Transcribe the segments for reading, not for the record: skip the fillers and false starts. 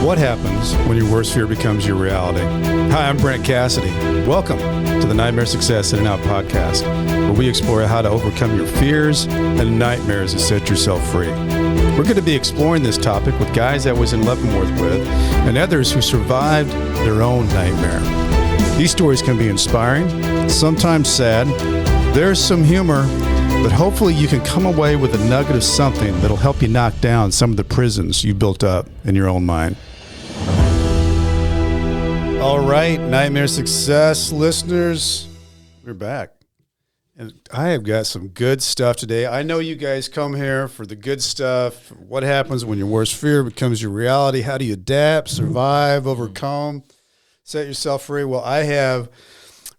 What happens when your worst fear becomes your reality? Hi, I'm Brent Cassidy. Welcome to the Nightmare Success In and Out podcast, where we explore how to overcome your fears and nightmares and set yourself free. We're going to be exploring this topic with guys I was in Leavenworth with and others who survived their own nightmare. These stories can be inspiring, sometimes sad. There's some humor, but hopefully you can come away with a nugget of something that'll help you knock down some of the prisons you built up in your own mind. All right, Nightmare Success listeners, we're back. And I have got some good stuff today. I know you guys come here for the good stuff. What happens when your worst fear becomes your reality? How do you adapt, survive, overcome, set yourself free? Well, I have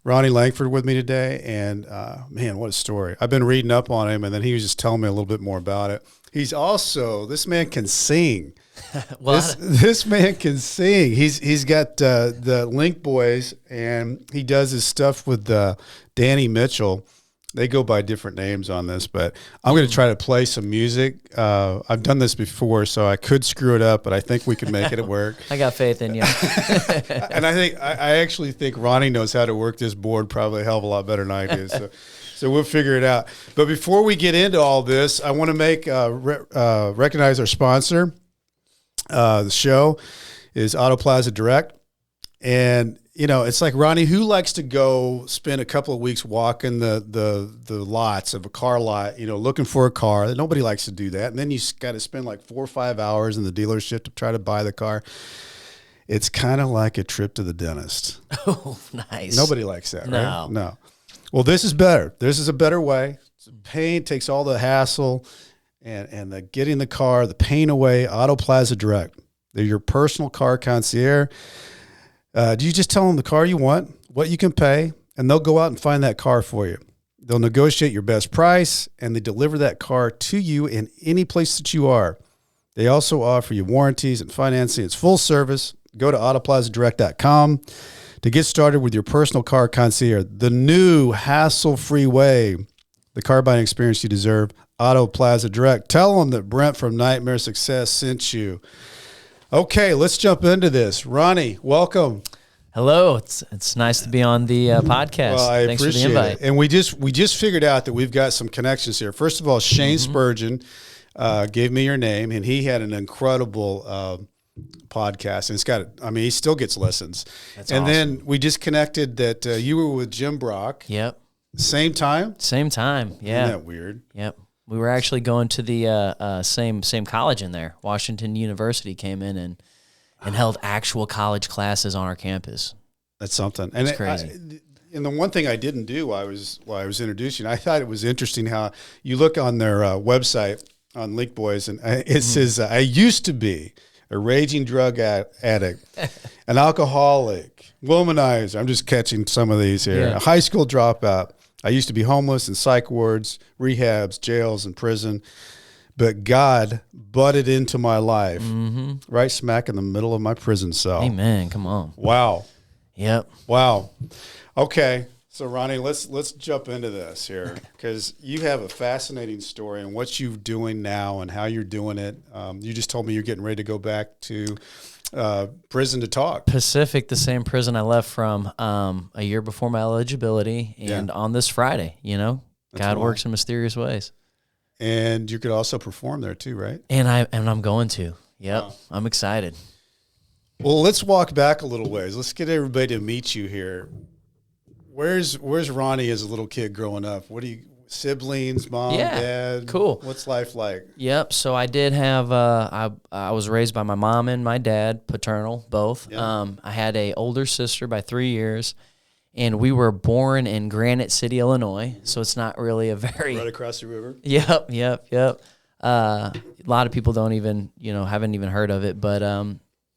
Ronnie Langford with me today, and man, what a story. I've been reading up on him, and then he was just telling me a little bit more about it. He's also, this man can sing. This man can sing. He's got the Linkboyz, and he does his stuff with Danny Mitchell. They go by different names on this, but I'm going to try to play some music. I've done this before, so I could screw it up, but I think we can make it work. I got faith in you. And I actually think Ronnie knows how to work this board probably a hell of a lot better than I do. So we'll figure it out. But before we get into all this, I want to recognize our sponsor. The show is Auto Plaza Direct. And you know, it's like, Ronnie, who likes to go spend a couple of weeks walking the lots of a car lot, you know, looking for a car? Nobody likes to do that. And then you got to spend like 4 or 5 hours in the dealership to try to buy the car. It's kind of like a trip to the dentist. Oh, nice. Nobody likes that, No. right? No. Well, this is better. This is a better way. Pain takes all the hassle and the getting the car, the pain away. Auto Plaza Direct. They're your personal car concierge. Do you just tell them the car you want, what you can pay, and they'll go out and find that car for you. They'll negotiate your best price, and they deliver that car to you in any place that you are. They also offer you warranties and financing. It's full service. Go to autoplazadirect.com to get started with your personal car concierge, the new hassle-free way, the car buying experience you deserve. Auto Plaza Direct. Tell them that Brent from Nightmare Success sent you. Okay, let's jump into this. Ronnie, welcome. Hello. It's nice to be on the podcast. Well, Thanks appreciate for the invite. it. And we just figured out that we've got some connections here. First of all, Shane Spurgeon gave me your name, and he had an incredible podcast. And it's got, I mean, he still gets listens. That's and awesome. Then we just connected that you were with Jim Brock. Yep. Same time? Same time. Yeah. Isn't that weird? Yep. We were actually going to the same college in there. Washington University came in and held actual college classes on our campus. That's something. And it's crazy. And the one thing I didn't do while I was introducing, I thought it was interesting how you look on their website on Linkboyz, and it says, I used to be a raging drug addict, an alcoholic, womanizer. I'm just catching some of these here. Yeah. A high school dropout. I used to be homeless in psych wards, rehabs, jails, and prison. But God butted into my life, right smack in the middle of my prison cell. Amen. Come on. Wow. Yep. Wow. Okay. So, Ronnie, let's jump into this here, because you have a fascinating story and what you're doing now and how you're doing it. You just told me you're getting ready to go back to prison to talk. Pacific, the same prison I left from a year before my eligibility, and on this Friday, you know, That's God wild. works in mysterious ways. And you could also perform there too, right? And I'm going to. Yep. Wow. I'm excited. Well, let's walk back a little ways. Let's get everybody to meet you here. Where's Ronnie as a little kid growing up? What do you, siblings, mom, dad? Cool. What's life like? Yep. So I did have I was raised by my mom and my dad, paternal, both. Yeah. I had a older sister by 3 years, and we were born in Granite City, Illinois. So it's not really a very Right across the river. Yep. A lot of people don't even, haven't even heard of it, but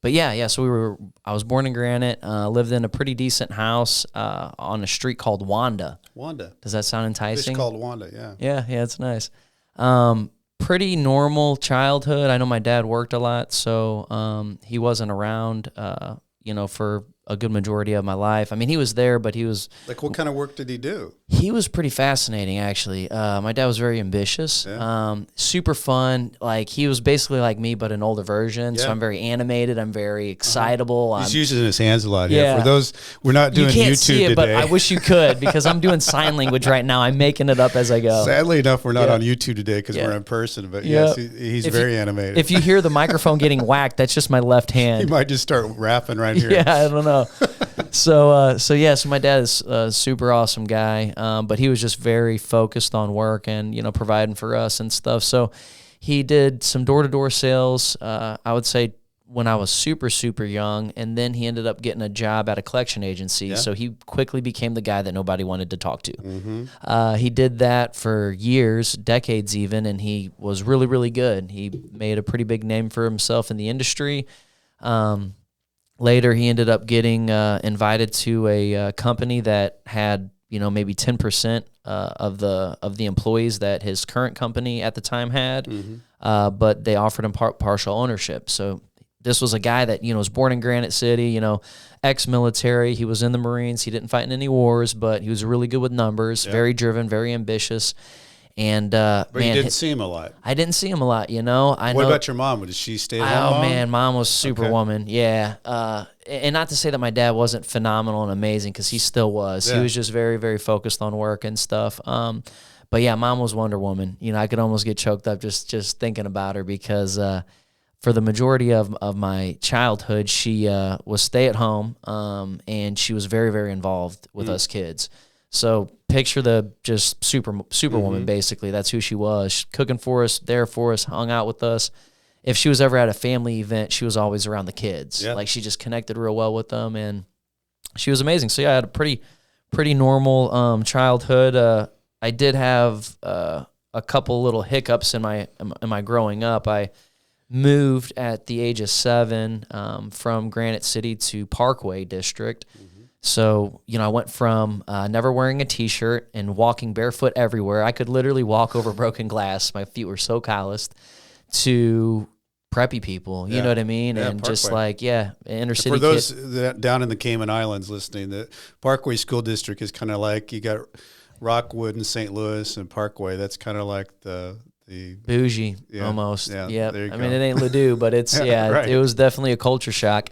yeah. So I was born in Granite, lived in a pretty decent house on a street called Wanda. Wanda. Does that sound enticing? It's called Wanda, yeah. Yeah, it's nice. Pretty normal childhood. I know my dad worked a lot, so he wasn't around, for a good majority of my life. I mean, he was there, but he was Like, what kind of work did he do? he was pretty fascinating, actually. My dad was very ambitious, super fun. Like, he was basically like me, but an older version. So I'm very animated. I'm very excitable. He's using his hands a lot here. Yeah. For those, we're not doing you can't YouTube see it, today. but I wish you could, because I'm doing sign language right now. I'm making it up as I go. Sadly enough, we're not on YouTube today because we're in person. But yes, he's very animated. If you hear the microphone getting whacked, that's just my left hand. He might just start rapping right here. Yeah, I don't know. So my dad is a super awesome guy, but he was just very focused on work and, providing for us and stuff. So he did some door-to-door sales, I would say, when I was super, super young, and then he ended up getting a job at a collection agency. Yeah. So he quickly became the guy that nobody wanted to talk to. Mm-hmm. He did that for years, decades even, and he was really, really good. He made a pretty big name for himself in the industry. Later, he ended up getting invited to a company that had, maybe 10% of the employees that his current company at the time had, but they offered him partial ownership. So this was a guy that, was born in Granite City, ex-military. He was in the Marines. He didn't fight in any wars, but he was really good with numbers, very driven, very ambitious. And but you didn't see him a lot. I didn't see him a lot, What about your mom? Did she stay at home? Oh, man, mom was superwoman. Okay. Yeah. And not to say that my dad wasn't phenomenal and amazing, because he still was. Yeah. He was just very, very focused on work and stuff. But yeah, mom was Wonder Woman. I could almost get choked up just thinking about her, because for the majority of my childhood, she was stay at home, and she was very, very involved with us kids. So picture the just superwoman, basically. That's who she was. She's cooking for us, there for us, hung out with us. If she was ever at a family event, she was always around the kids. Yeah. Like, she just connected real well with them, and she was amazing. So yeah, I had a pretty normal childhood. I did have a couple little hiccups in my growing up. I moved at the age of 7 from Granite City to Parkway District. So, I went from never wearing a T-shirt and walking barefoot everywhere. I could literally walk over broken glass. My feet were so calloused, to preppy people. You know what I mean? Yeah, and Parkway. Just like, inner city. For those that down in the Cayman Islands listening, the Parkway School District is kind of like, you got Rockwood and St. Louis and Parkway. That's kind of like the bougie almost. Yeah. I mean, it ain't Ladue, but it's, right. It was definitely a culture shock.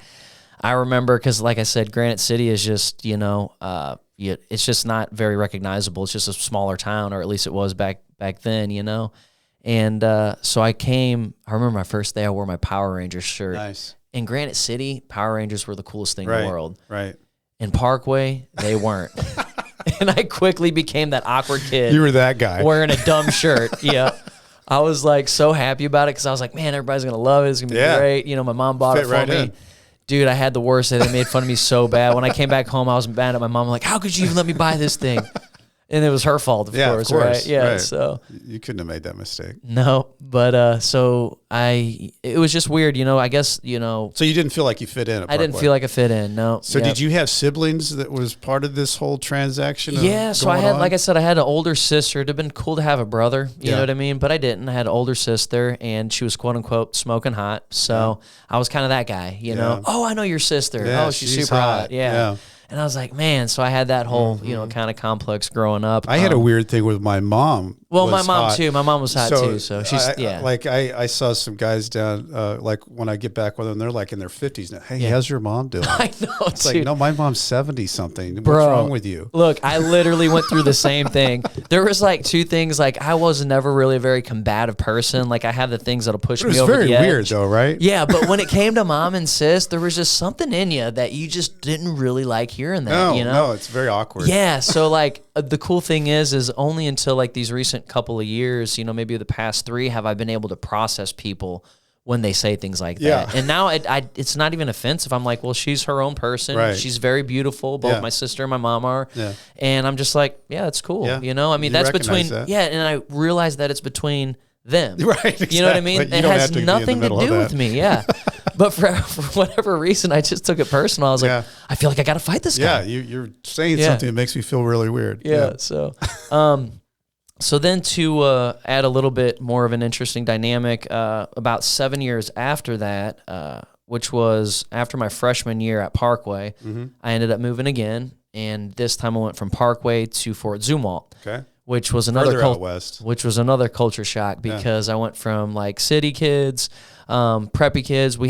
I remember, because like I said, Granite City is just, it's just not very recognizable. It's just a smaller town, or at least it was back then, And so I remember my first day, I wore my Power Rangers shirt. Nice. In Granite City, Power Rangers were the coolest thing in the world. Right. In Parkway, they weren't. And I quickly became that awkward kid. You were that guy. Wearing a dumb shirt. Yeah. I was like so happy about it, because I was like, man, everybody's going to love it. It's going to be great. My mom bought it for me. In. Dude, I had the worst. They made fun of me so bad. When I came back home, I was mad at my mom. I'm like, how could you even let me buy this thing? And it was her fault, of course, right? Yeah, right. So you couldn't have made that mistake. No, but it was just weird, I guess, So you didn't feel like you fit in at Parkway. I didn't feel like I fit in, no. So did you have siblings that was part of this whole transaction? Yeah, so I had, like I said, I had an older sister. It'd have been cool to have a brother, you know what I mean? But I didn't. I had an older sister, and she was, quote unquote, smoking hot. So I was kind of that guy, Oh, I know your sister. Yeah, oh, she's super hot. Yeah. And I was like, man, so I had that whole, kind of complex growing up. I had a weird thing with my mom. Well, my mom too. My mom was hot too. So she's, Like I saw some guys down, like when I get back with them, they're like in their 50s now. Hey, how's your mom doing? I know, it's like, no, my mom's 70 something. What's Bro, wrong with you? Look, I literally went through the same thing. There was like two things. Like, I was never really a very combative person. Like, I have the things that'll push me over the edge. It was very weird though, right? Yeah, but when it came to mom and sis, there was just something in you that you just didn't really like hearing that, No, it's very awkward. Yeah, so like the cool thing is only until like these recent couple of years, maybe the past 3, have I been able to process people when they say things like that. And now it's not even offensive. I'm like, well, she's her own person. Right. She's very beautiful. Both my sister and my mom are. Yeah. And I'm just like, it's cool. Yeah. I mean, that's between, that. And I realize that it's between them. Right. Exactly. You know what I mean? It has nothing to do with me. Yeah. But for whatever reason, I just took it personal. I was like, I feel like I got to fight this guy. Yeah, you're saying something that makes me feel really weird. Yeah. So then to add a little bit more of an interesting dynamic, about 7 years after that, which was after my freshman year at Parkway, Mm-hmm. I ended up moving again, and this time I went from Parkway to Fort Zumwalt, Okay. which was Further out west. which was another culture shock because I went from like city kids, preppy kids. We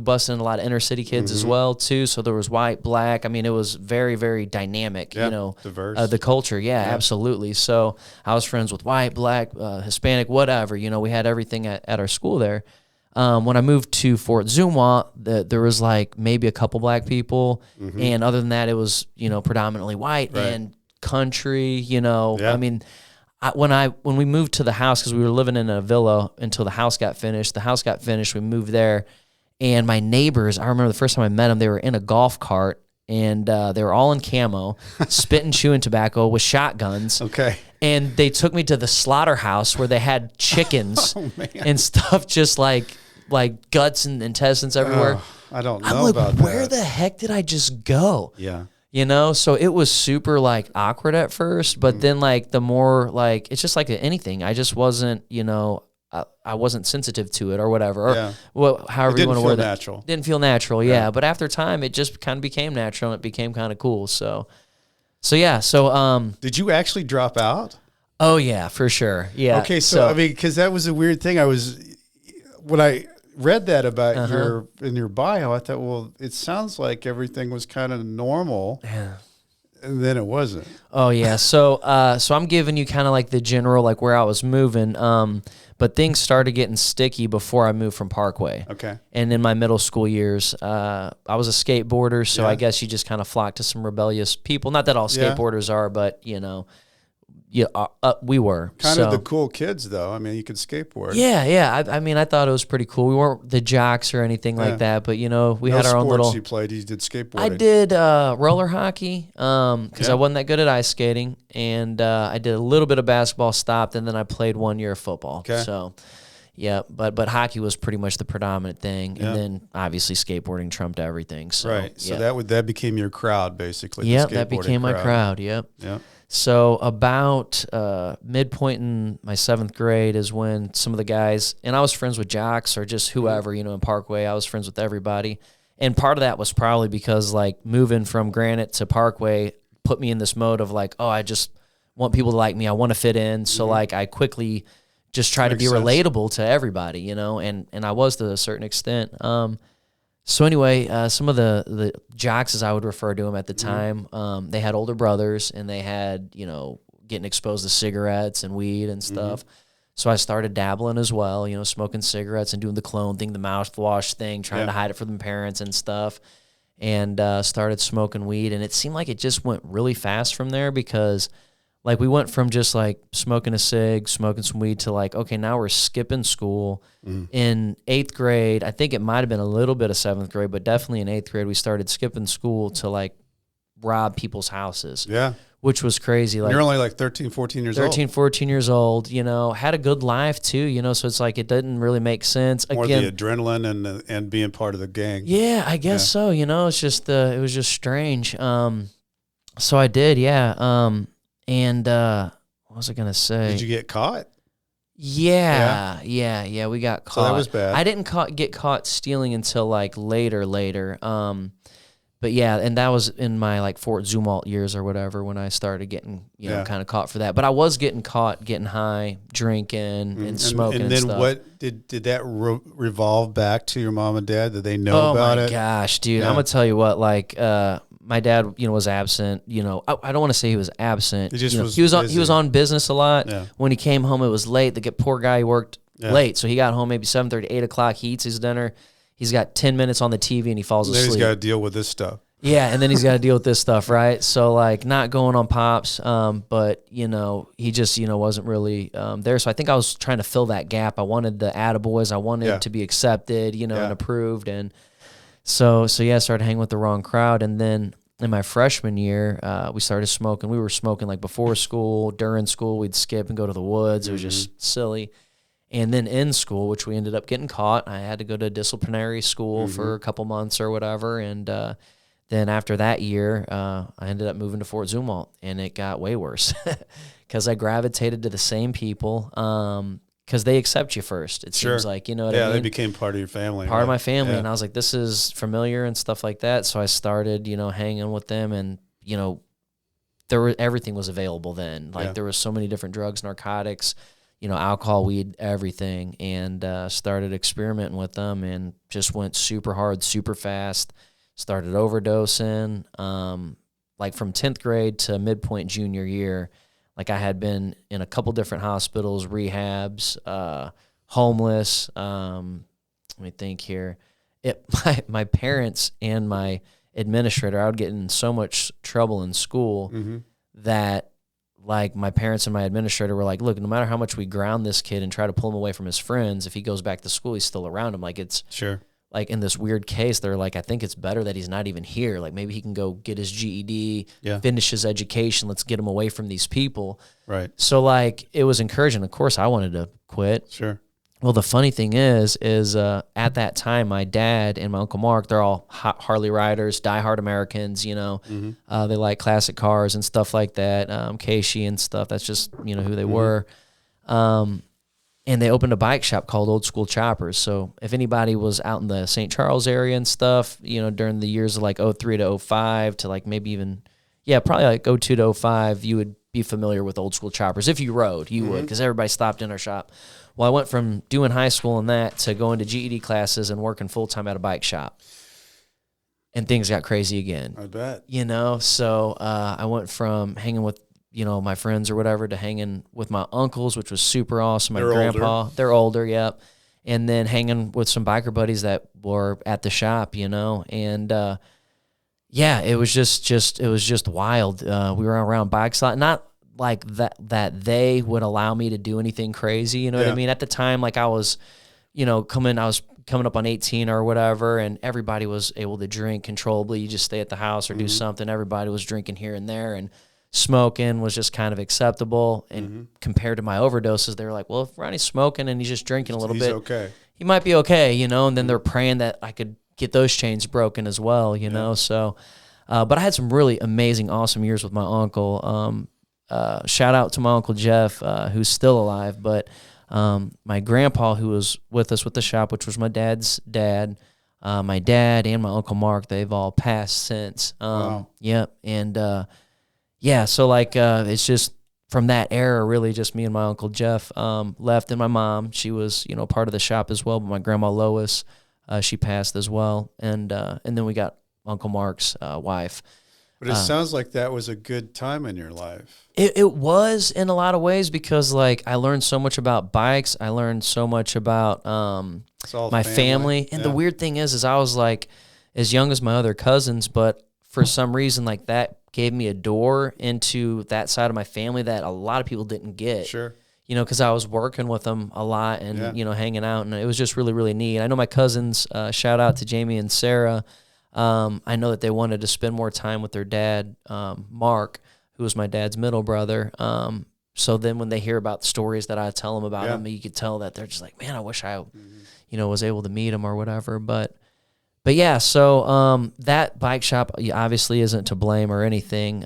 busted in a lot of inner city kids as well too. So there was white, black. I mean, it was very, very dynamic. Diverse. The culture. Yeah, absolutely. So I was friends with white, black, Hispanic, whatever. We had everything at our school there. When I moved to Fort Zumwalt, there was like maybe a couple black people, and other than that, it was predominantly white and country. I mean, when we moved to the house, because we were living in a villa until the house got finished. The house got finished, we moved there, and my neighbors. I remember the first time I met them, they were in a golf cart. And they were all in camo, spitting, chewing tobacco with shotguns. Okay. And they took me to the slaughterhouse where they had chickens and stuff, just like guts and intestines everywhere. I don't know I'm like, about that. where the heck did I just go? Yeah. So it was super like awkward at first, but then like the more like it's just like anything. I just wasn't, I wasn't sensitive to it or whatever, or however you want to word that. Didn't feel natural, yeah. But after time, it just kind of became natural and it became kind of cool. So yeah. So did you actually drop out? Oh yeah, for sure. Yeah. Okay, so I mean, because that was a weird thing. When I read that about in your bio, I thought, well, it sounds like everything was kind of normal. Yeah. And then it wasn't. Oh yeah. So I'm giving you kind of like the general, like where I was moving. But things started getting sticky before I moved from Parkway. Okay. And in my middle school years, I was a skateboarder, so I guess you just kind of flocked to some rebellious people. Not that all skateboarders are, but we were kind of the cool kids, though. I mean, you could skateboard. Yeah. I mean, I thought it was pretty cool. We weren't the jocks or anything like that, but we had our own little. You played. You did skateboarding. I did roller hockey because I wasn't that good at ice skating, and I did a little bit of basketball. Stopped, and then I played 1 year of football. Okay. So, yeah, but hockey was pretty much the predominant thing, and then obviously skateboarding trumped everything. So, right. So that became your crowd, basically. Yep, that became my crowd. Yep. Yep. So about midpoint in my 7th grade is when some of the guys, and I was friends with jocks or just whoever, in Parkway, I was friends with everybody. And part of that was probably because like moving from Granite to Parkway put me in this mode of like, oh, I just want people to like me. I want to fit in. So like I quickly just try to be relatable to everybody, and I was to a certain extent. So anyway, some of the jocks, as I would refer to them at the time, they had older brothers, and they had, getting exposed to cigarettes and weed and stuff. So I started dabbling as well, smoking cigarettes and doing the clone thing, the mouthwash thing, trying to hide it from the parents and stuff, and started smoking weed. And it seemed like it just went really fast from there because like we went from just like smoking a cig, smoking some weed to like, okay, now we're skipping school. In 8th grade, I think it might have been a little bit of 7th grade, but definitely in 8th grade, we started skipping school to like rob people's houses. Yeah. Which was crazy. Like you're only like 13, 14 years old. 13, 14 years old, had a good life too, so it's like it didn't really make sense. More the adrenaline and being part of the gang. Yeah, I guess so, it's just it was just strange. So I did, and what was I going to say? Did you get caught? Yeah, we got caught. So that was bad. I didn't get caught stealing until like later. But yeah, and that was in my like Fort Zumwalt years or whatever when I started getting, kind of caught for that. But I was getting caught getting high, drinking and smoking and stuff. And then what did that revolve back to your mom and dad? Did they know about it? Oh my gosh, dude. I'm going to tell you what, like my dad, was absent. I don't want to say he was absent. He was on business a lot. Yeah. When he came home, it was late. The poor guy worked late, so he got home maybe 7:30, 8 o'clock. He eats his dinner. He's got 10 minutes on the TV and he falls asleep. Then he's got to deal with this stuff. Yeah, and then he's got to deal with this stuff, right? So like not going on pops, but he just wasn't really there. So I think I was trying to fill that gap. I wanted the attaboys. I wanted to be accepted, and approved, and so I started hanging with the wrong crowd. And then in my freshman year, we started smoking. We were smoking like before school, during school. We'd skip and go to the woods. It was just silly. And then in school, which we ended up getting caught, I had to go to disciplinary school for a couple months or whatever. And then after that year, I ended up moving to Fort Zumwalt, and it got way worse because I gravitated to the same people. because they accept you first. It Sure. seems like, you know what I Yeah, mean? they became part of your family. Part of right? my family. Yeah. And I was like, this is familiar and stuff like that. So I started, hanging with them, and, everything was available then. Like Yeah. there was so many different drugs, narcotics, alcohol, weed, everything. And started experimenting with them and just went super hard, super fast. Started overdosing. Like from 10th grade to midpoint junior year, like I had been in a couple different hospitals, rehabs, homeless. Let me think here. My parents and my administrator, I would get in so much trouble in school that like my parents and my administrator were like, look, no matter how much we ground this kid and try to pull him away from his friends, if he goes back to school, he's still around him. Like it's Sure. like in this weird case, they're like, I think it's better that he's not even here. Like maybe he can go get his GED, finish his education. Let's get him away from these people. Right. So like it was encouraging. Of course, I wanted to quit. Sure. Well, the funny thing is at that time, my dad and my Uncle Mark, they're all Harley riders, diehard Americans, they like classic cars and stuff like that, Casey and stuff. That's just, who they were. And they opened a bike shop called Old School Choppers. So if anybody was out in the St. Charles area and stuff, during the years of like 03 to 05 to like maybe even, probably like 02 to 05, you would be familiar with Old School Choppers. If you rode, you would, because everybody stopped in our shop. Well, I went from doing high school and that to going to GED classes and working full-time at a bike shop. And things got crazy again. I bet. So I went from hanging with, my friends or whatever to hanging with my uncles, which was super awesome. My grandpa, they're older, yep. And then hanging with some biker buddies that were at the shop, and it was just wild. We were around bikes a lot, not like that they would allow me to do anything crazy, you know what I mean? At the time, like I was coming up on 18 or whatever, and everybody was able to drink controllably. You just stay at the house or do something. Everybody was drinking here and there, and smoking was just kind of acceptable. And compared to my overdoses, they were like, well, if Ronnie's smoking and he's just drinking a little bit, okay. He might be okay, and then they're praying that I could get those chains broken as well, so, but I had some really amazing, awesome years with my uncle. Shout out to my Uncle Jeff, who's still alive, but my grandpa, who was with us with the shop, which was my dad's dad, my dad and my Uncle Mark, they've all passed since. Wow. Yep. And so like it's just from that era, really just me and my Uncle Jeff left, and my mom, she was, part of the shop as well, but my grandma Lois, she passed as well. And then we got Uncle Mark's wife. But it sounds like that was a good time in your life. It was in a lot of ways, because like I learned so much about bikes. I learned so much about my family. And the weird thing is I was like as young as my other cousins, but for some reason like that gave me a door into that side of my family that a lot of people didn't get. Sure. Because I was working with them a lot and, hanging out, and it was just really, really neat. I know my cousins, shout out to Jamie and Sarah. I know that they wanted to spend more time with their dad, Mark, who was my dad's middle brother. So then when they hear about the stories that I tell them about him, you could tell that they're just like, man, I wish I, was able to meet him or whatever. But yeah, so that bike shop obviously isn't to blame or anything.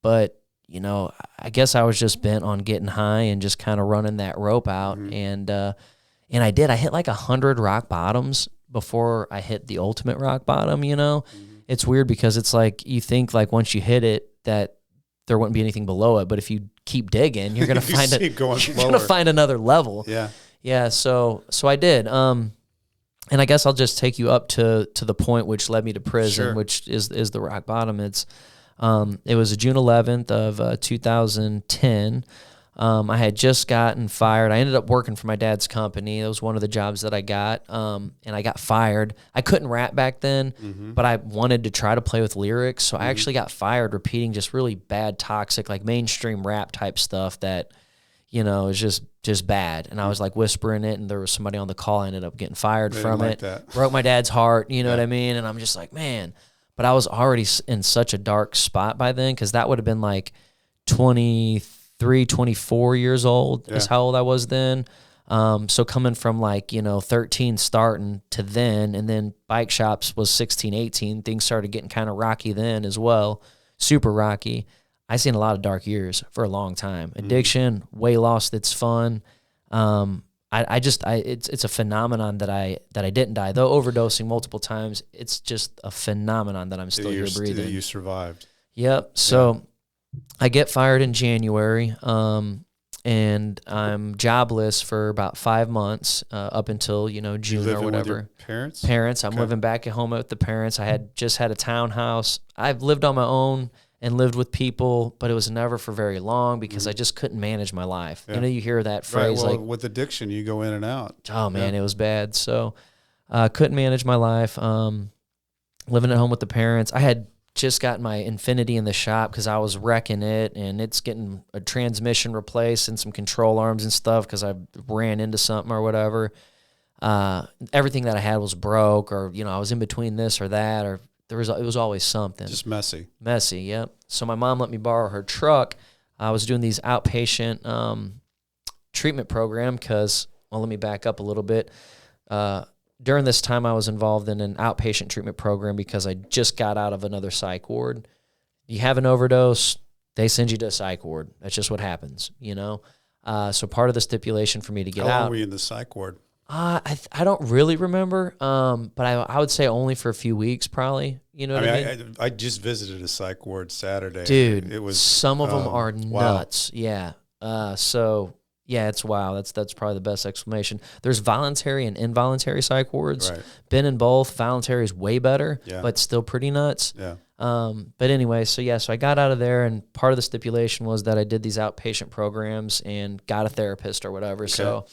But, I guess I was just bent on getting high and just kind of running that rope out. And I did. I hit like 100 rock bottoms before I hit the ultimate rock bottom, It's weird because it's like you think like once you hit it that there wouldn't be anything below it, but if you keep digging, you're gonna find find another level. Yeah. So I did. And I guess I'll just take you up to the point which led me to prison, which is the rock bottom. It was June 11th of 2010. I had just gotten fired. I ended up working for my dad's company. That was one of the jobs that I got. And I got fired. I couldn't rap back then, but I wanted to try to play with lyrics. So I actually got fired repeating just really bad, toxic, like mainstream rap type stuff that, is just bad. And I was like whispering it, and there was somebody on the call. I ended up getting fired from it. That. Broke my dad's heart, you know what I mean? And I'm just like, man. But I was already in such a dark spot by then, because that would have been like 24 years old is how old I was then. So coming from like, 13 starting to then, and then bike shops was 16, 18, things started getting kind of rocky then as well. Super rocky. I seen a lot of dark years for a long time. Addiction, way lost its fun. It's a phenomenon that I didn't die, though overdosing multiple times. It's just a phenomenon that I'm still here breathing. That you survived. Yep. So I get fired in January, and I'm jobless for about 5 months, up until, June or whatever. With your parents? Parents. I'm living back at home with the parents. I had just had a townhouse. I've lived on my own and lived with people, but it was never for very long because I just couldn't manage my life. Yeah. You hear that phrase, right. Well, with addiction, you go in and out. Oh man, it was bad. So couldn't manage my life. Living at home with the parents. I had just gotten my Infinity in the shop because I was wrecking it, and it's getting a transmission replaced and some control arms and stuff because I ran into something or whatever. Everything that I had was broke, or I was in between this or that, or it was always something. Just messy. Messy, yep. So my mom let me borrow her truck. I was doing these outpatient treatment program because, let me back up a little bit. During this time, I was involved in an outpatient treatment program because I just got out of another psych ward. You have an overdose, they send you to a psych ward. That's just what happens, So part of the stipulation for me to get out. How long were you in the psych ward? I don't really remember, but I would say only for a few weeks, probably. You know what I mean? I just visited a psych ward Saturday. Dude, it was some of them are nuts. Wow. Yeah. So yeah, it's wow. That's probably the best explanation. There's voluntary and involuntary psych wards. Right. Been in both. Voluntary is way better, but still pretty nuts. Yeah. But anyway, so I got out of there, and part of the stipulation was that I did these outpatient programs and got a therapist or whatever. Okay. So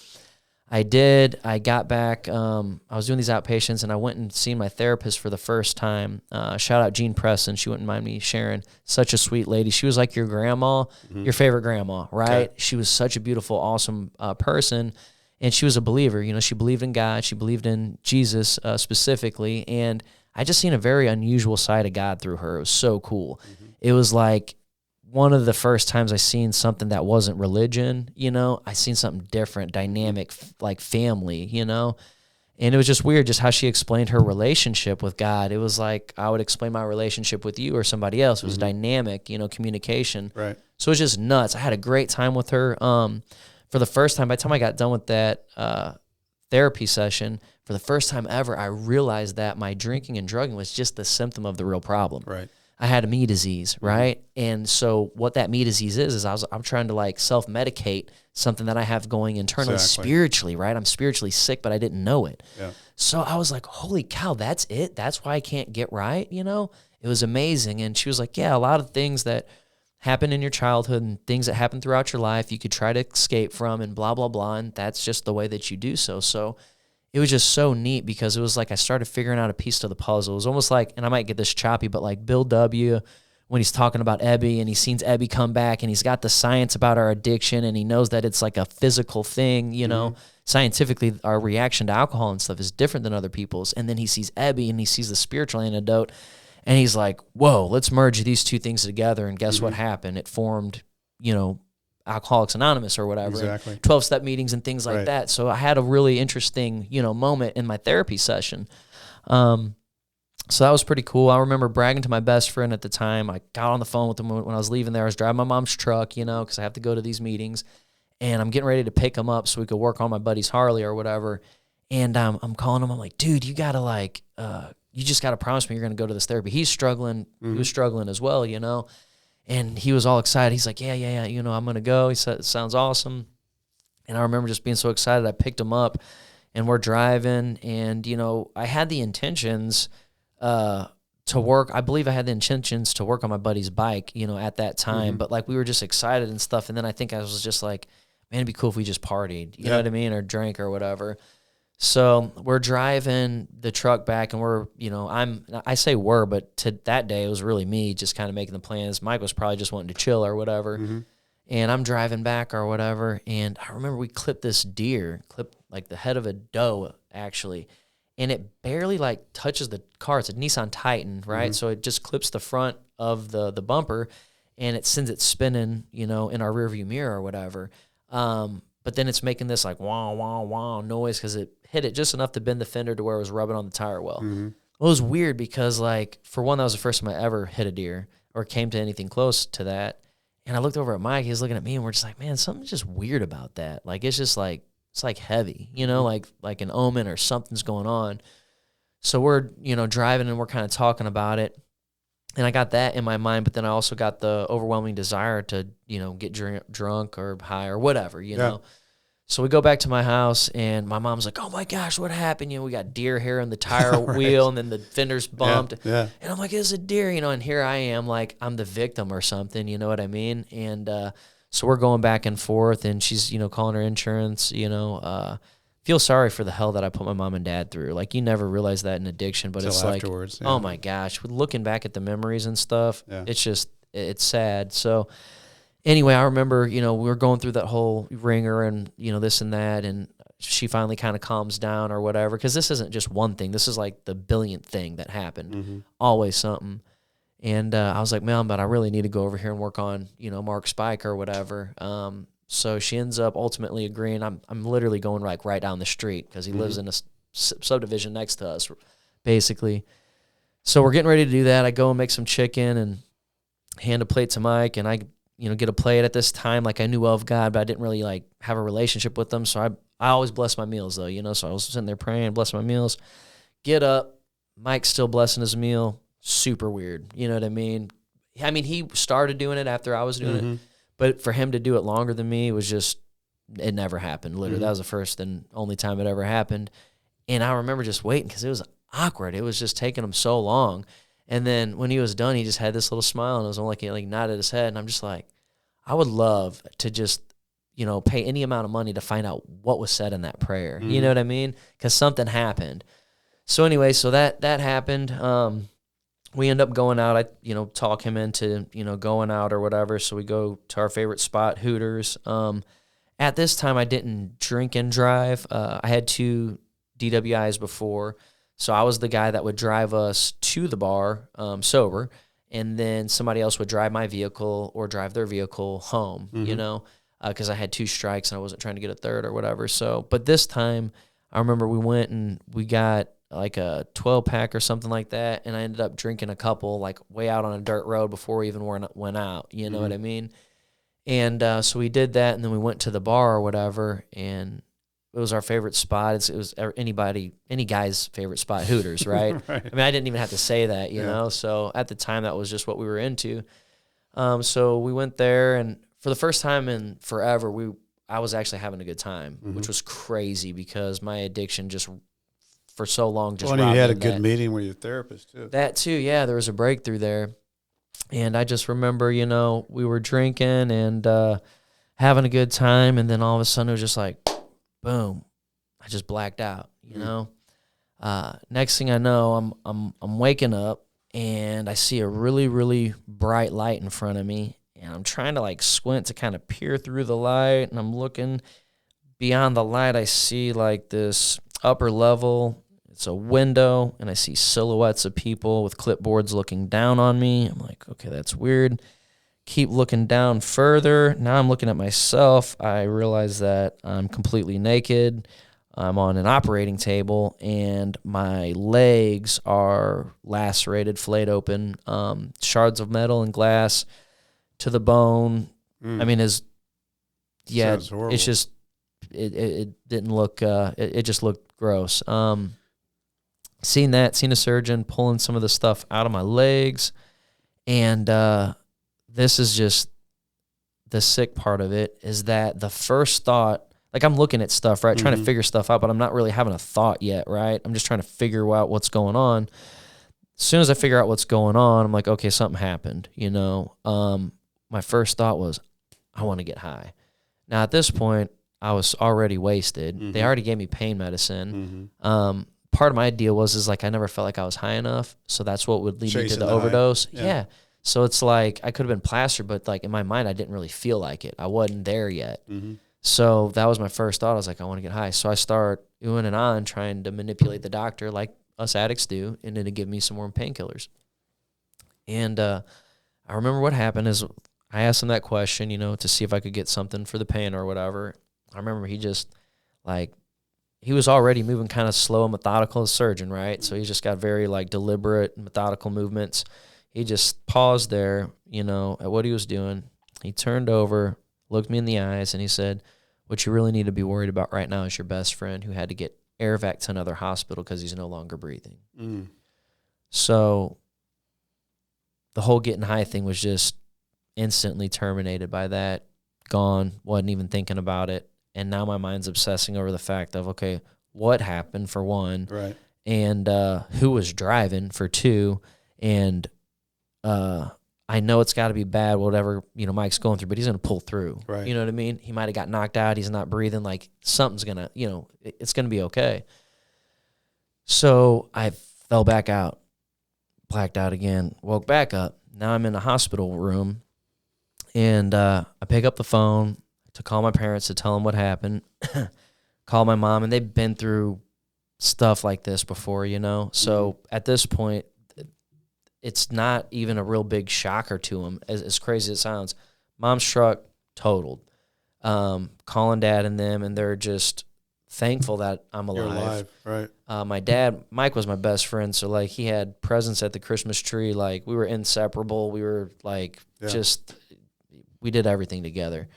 I did. I got back. I was doing these outpatients, and I went and seen my therapist for the first time. Shout out Jean Preston. She wouldn't mind me sharing. Such a sweet lady. She was like your grandma, your favorite grandma, right? Okay. She was such a beautiful, awesome person, and she was a believer. She believed in God. She believed in Jesus specifically, and I just seen a very unusual side of God through her. It was so cool. It was like one of the first times I seen something that wasn't religion, I seen something different, dynamic, like family, and it was just weird just how she explained her relationship with God. It was like I would explain my relationship with you or somebody else. It was dynamic, communication. Right. So it was just nuts. I had a great time with her. For the first time, by the time I got done with that therapy session, for the first time ever, I realized that my drinking and drugging was just the symptom of the real problem. Right. I had a me disease, right? And so what that me disease is I'm trying to like self-medicate something that I have going internally spiritually, right? I'm spiritually sick, but I didn't know it. Yeah. So I was like, holy cow, that's it? That's why I can't get right, It was amazing. And she was like, yeah, a lot of things that happen in your childhood and things that happen throughout your life, you could try to escape from and blah, blah, blah. And that's just the way that you do so. So it was just so neat because it was like I started figuring out a piece to the puzzle. It was almost like, and I might get this choppy, but like Bill W., when he's talking about Ebby and he sees Ebby come back and he's got the science about our addiction and he knows that it's like a physical thing, Scientifically, our reaction to alcohol and stuff is different than other people's. And then he sees Ebby and he sees the spiritual antidote and he's like, whoa, let's merge these two things together. And guess what happened? It formed, Alcoholics Anonymous or whatever, exactly. 12-step meetings and things like that. So I had a really interesting, moment in my therapy session. So that was pretty cool. I remember bragging to my best friend at the time. I got on the phone with him when I was leaving there. I was driving my mom's truck, because I have to go to these meetings. And I'm getting ready to pick him up so we could work on my buddy's Harley or whatever. And I'm calling him. I'm like, dude, you got to you just got to promise me you're going to go to this therapy. He's struggling. He was struggling as well, And he was all excited. He's like, yeah, I'm going to go. He said, it sounds awesome. And I remember just being so excited. I picked him up, and we're driving. And, I had the intentions to work. I believe I had the intentions to work on my buddy's bike, at that time. But, like, we were just excited and stuff. And then I think I was just like, man, it'd be cool if we just partied. You know what I mean? Or drank or whatever. So we're driving the truck back, and I say we're, but to that day, it was really me just kind of making the plans. Mike was probably just wanting to chill or whatever. And I'm driving back or whatever. And I remember we clipped this deer, like the head of a doe, actually. And it barely like touches the car. It's a Nissan Titan, right? So it just clips the front of the bumper, and it sends it spinning, in our rearview mirror or whatever. But then it's making this like wah, wah, wah noise because it hit it just enough to bend the fender to where it was rubbing on the tire well. Well, it was weird because, like, for one, that was the first time I ever hit a deer or came to anything close to that. And I looked over at Mike. He was looking at me, and we're just like, man, something's just weird about that. Like, it's just like it's like heavy, you know, like an omen or something's going on. So we're, you know, driving and we're kind of talking about it. And I got that in my mind, but then I also got the overwhelming desire to, you know, get drunk or high or whatever, you know. So we go back to my house, and my mom's like, "Oh my gosh, what happened? You know, we got deer hair in the tire wheel, and then the fender's bumped." And I'm like, "It's a deer," you know. And here I am, like I'm the victim or something, you know what I mean? And so we're going back and forth, and she's, you know, calling her insurance, you know. Feel sorry for the hell that I put my mom and dad through. Like, you never realize that in addiction, but it's like, oh my gosh, looking back at the memories and stuff, it's just, it's sad. So anyway, I remember, you know, we were going through that whole ringer and, you know, this and that, and she finally kind of calms down or whatever, because this isn't just one thing. This is like the billionth thing that happened. Always something. And I was like, Mom, but I really need to go over here and work on, you know, Mark's bike or whatever. So she ends up ultimately agreeing. I'm literally going like right down the street because he lives in a subdivision next to us, basically. So we're getting ready to do that. I go and make some chicken and hand a plate to Mike, and I, you know, get a plate at this time. Like, I knew of God, but I didn't really like have a relationship with him. So I always bless my meals though, you know. So I was sitting there praying, bless my meals. Get up, Mike's still blessing his meal. Super weird, you know what I mean? I mean, he started doing it after I was doing it. But for him to do it longer than me was just, it never happened. Literally, that was the first and only time it ever happened. And I remember just waiting because it was awkward. It was just taking him so long. And then when he was done, he just had this little smile, and it was only like nodded his head. And I'm just like, I would love to just, you know, pay any amount of money to find out what was said in that prayer. You know what I mean? Because something happened. So anyway, so that happened. We end up going out. I, you know, talk him into, you know, going out or whatever. So we go to our favorite spot, Hooters. At this time, I didn't drink and drive. I had 2 DWIs before. So I was the guy that would drive us to the bar sober, and then somebody else would drive my vehicle or drive their vehicle home, you know, because I had 2 strikes and I wasn't trying to get a third or whatever. So, but this time, I remember we went and we got like a 12-pack or something like that, and I ended up drinking a couple, like way out on a dirt road before we even went out, you know what I mean? And so we did that, and then we went to the bar or whatever, and it was our favorite spot. It was any guy's favorite spot, Hooters, right? I mean, I didn't even have to say that, you know? So at the time, that was just what we were into. So we went there, and for the first time in forever, I was actually having a good time, which was crazy because my addiction just for so long just and you had a good meeting with your therapist too. That too, yeah, there was a breakthrough there. And I just remember, you know, we were drinking and having a good time, and then all of a sudden it was just like, boom, I just blacked out, you know. Next thing I know, I'm waking up, and I see a really, really bright light in front of me, and I'm trying to like squint to kind of peer through the light, and I'm looking beyond the light. I see like this upper level. It's a window, and I see silhouettes of people with clipboards looking down on me. I'm like, okay, that's weird. Keep looking down further. Now I'm looking at myself. I realize that I'm completely naked. I'm on an operating table, and my legs are lacerated, flayed open, shards of metal and glass to the bone. I mean, it's just, it didn't look, it just looked gross. Seen a surgeon pulling some of the stuff out of my legs, and this is just the sick part of it, is that the first thought, like I'm looking at stuff, right, trying to figure stuff out, but I'm not really having a thought yet, right? I'm just trying to figure out what's going on. As soon as I figure out what's going on, I'm like, okay, something happened, you know. My first thought was, I want to get high. Now, at this point, I was already wasted. They already gave me pain medicine. Part of my deal was like I never felt like I was high enough, so that's what would lead me to the overdose. Yeah. So it's like I could have been plastered, but like in my mind, I didn't really feel like it. I wasn't there yet. So that was my first thought. I was like, I want to get high. So I start oohing and on, trying to manipulate the doctor like us addicts do, and then to give me some more painkillers. And I remember what happened is I asked him that question, you know, to see if I could get something for the pain or whatever. I remember he just like, he was already moving kind of slow and methodical as a surgeon, right? So he just got very like deliberate, methodical movements. He just paused there, you know, at what he was doing. He turned over, looked me in the eyes, and he said, what you really need to be worried about right now is your best friend who had to get air vac to another hospital because he's no longer breathing. So the whole getting high thing was just instantly terminated by that. Gone. Wasn't even thinking about it. And now my mind's obsessing over the fact of, okay, what happened for one? Right. And who was driving for two? And I know it's got to be bad, whatever, Mike's going through, but he's going to pull through. Right. You know what I mean? He might have got knocked out. He's not breathing. Like, something's going to, it's going to be okay. So I fell back out, blacked out again, woke back up. Now I'm in the hospital room, and I pick up the phone to call my parents to tell them what happened, call my mom, and they've been through stuff like this before, So at this point, it's not even a real big shocker to them, as crazy as it sounds. Mom's truck totaled. Calling dad and them, and they're just thankful that I'm alive. You're alive, right? My dad, Mike, was my best friend, so like he had presents at the Christmas tree. Like we were inseparable. We were like we did everything together.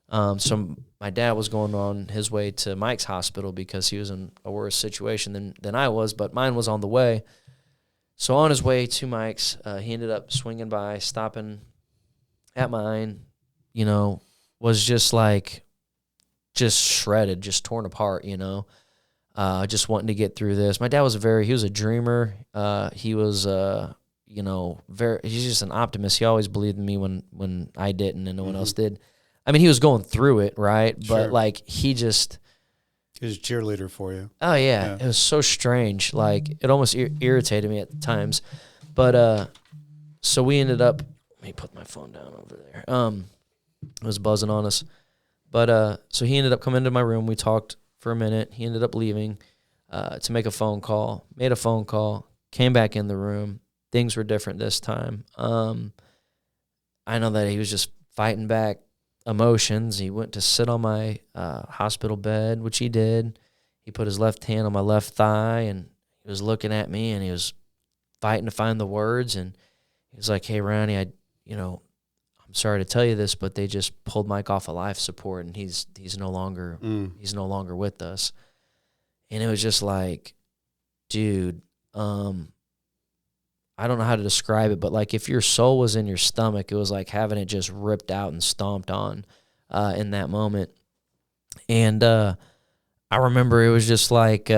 So my dad was going on his way to Mike's hospital because he was in a worse situation than I was, but mine was on the way. So on his way to Mike's, he ended up swinging by, stopping at mine, was just shredded, just torn apart, just wanting to get through this. My dad was he was a dreamer. He was, he's just an optimist. He always believed in me when I didn't and no one else did. I mean, he was going through it, right? Sure. But he was a cheerleader for you. Oh, yeah. It was so strange. Like, it almost irritated me at times. But, so we ended up, let me put my phone down over there. It was buzzing on us. But, so he ended up coming into my room. We talked for a minute. He ended up leaving to make a phone call. Made a phone call. Came back in the room. Things were different this time. I know that he was just fighting back emotions. He went to sit on my hospital bed, which he did. He put his left hand on my left thigh, and he was looking at me, and he was fighting to find the words. And he was like, "Hey, Ronnie, I'm sorry to tell you this, but they just pulled Mike off of life support, and he's no longer with us." And it was just like, dude, I don't know how to describe it, but like if your soul was in your stomach, it was like having it just ripped out and stomped on in that moment. And I remember it was just like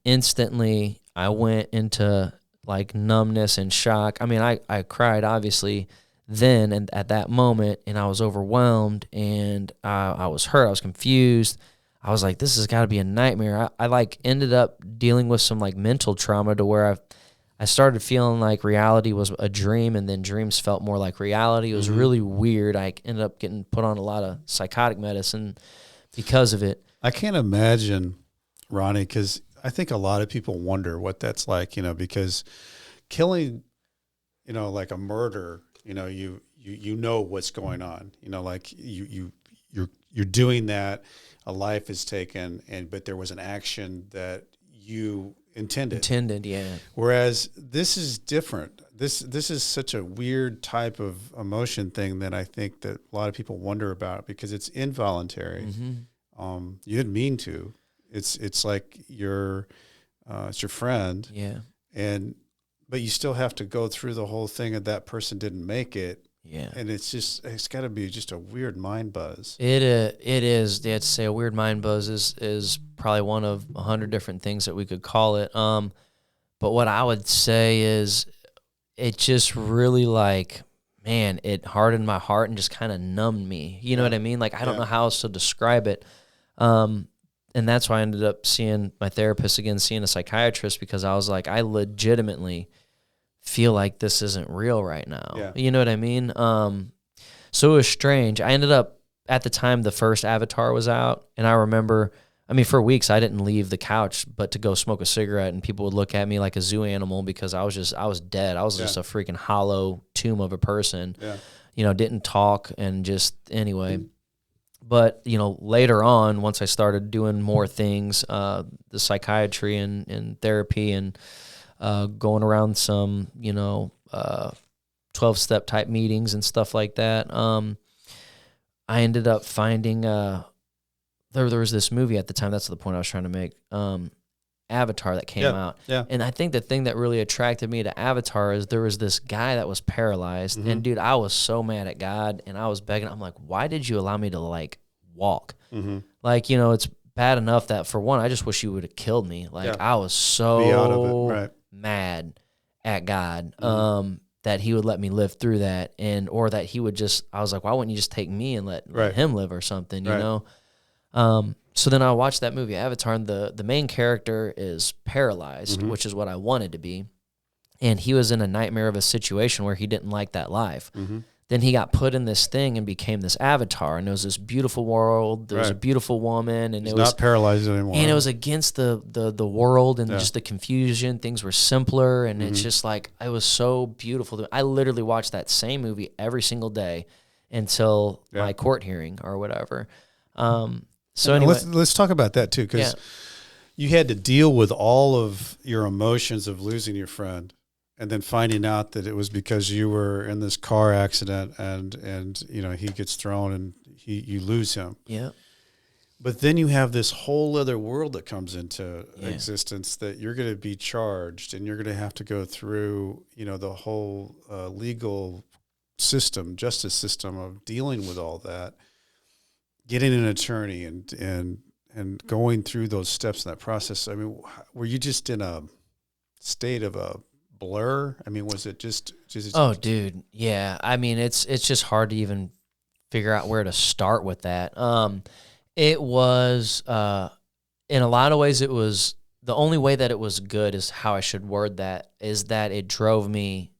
instantly I went into like numbness and shock. I mean, I cried obviously then and at that moment, and I was overwhelmed, and I was hurt. I was confused. I was like, this has got to be a nightmare. I like ended up dealing with some like mental trauma to where I started feeling like reality was a dream, and then dreams felt more like reality. It was really weird. I ended up getting put on a lot of psychotic medicine because of it. I can't imagine, Ronnie, because I think a lot of people wonder what that's like, because killing, like a murder, you know what's going on, like you're doing that, a life is taken, but there was an action that you intended, yeah. Whereas this is different. This is such a weird type of emotion thing that I think that a lot of people wonder about because it's involuntary. You didn't mean to. It's like it's your friend. Yeah. But you still have to go through the whole thing of that person didn't make it. Yeah. And it's got to be just a weird mind buzz. It is. They had to say a weird mind buzz is probably one of 100 different things that we could call it. But what I would say is it just really man, it hardened my heart and just kind of numbed me. You know what I mean? Like, I don't know how else to describe it. And that's why I ended up seeing my therapist again, seeing a psychiatrist, because I was like, I legitimately feel like this isn't real right now. Yeah. You know what I mean? So it was strange. I ended up, at the time the first Avatar was out, and I remember, for weeks I didn't leave the couch but to go smoke a cigarette, and people would look at me like a zoo animal because I was dead. I was just a freaking hollow tomb of a person. Yeah. Didn't talk, and just anyway. But, later on, once I started doing more things, the psychiatry and therapy and going around some, 12-step type meetings and stuff like that, I ended up finding the there was this movie at the time. That's the point I was trying to make. Avatar that came out. Yeah. And I think the thing that really attracted me to Avatar is there was this guy that was paralyzed. And dude, I was so mad at God, and I was begging. I'm like, why did you allow me to like walk? Like, you know, it's bad enough that for one, I just wish you would have killed me. Like I was so mad at God that he would let me live through that, and or that he would just, I was like, why wouldn't you just take me and let him live or something, you know? So then I watched that movie Avatar, and the main character is paralyzed, which is what I wanted to be. And he was in a nightmare of a situation where he didn't like that life. Then he got put in this thing and became this avatar, and there was this beautiful world. There was a beautiful woman, and He's it was not paralyzed anymore. And it was against the world and just the confusion. Things were simpler, and it's just like, it was so beautiful. I literally watched that same movie every single day until my court hearing or whatever. So anyway, let's talk about that too, because you had to deal with all of your emotions of losing your friend, and then finding out that it was because you were in this car accident, and you know, he gets thrown and you lose him. Yeah. But then you have this whole other world that comes into existence, that you're going to be charged, and you're going to have to go through, you know, the whole legal system, justice system of dealing with all that. Getting an attorney and going through those steps in that process. I mean, were you just in a state of a blur? I mean, was it just oh, dude, yeah. I mean, it's just hard to even figure out where to start with that. It was in a lot of ways, it was the only way that it was good is how I should word that, is that it drove me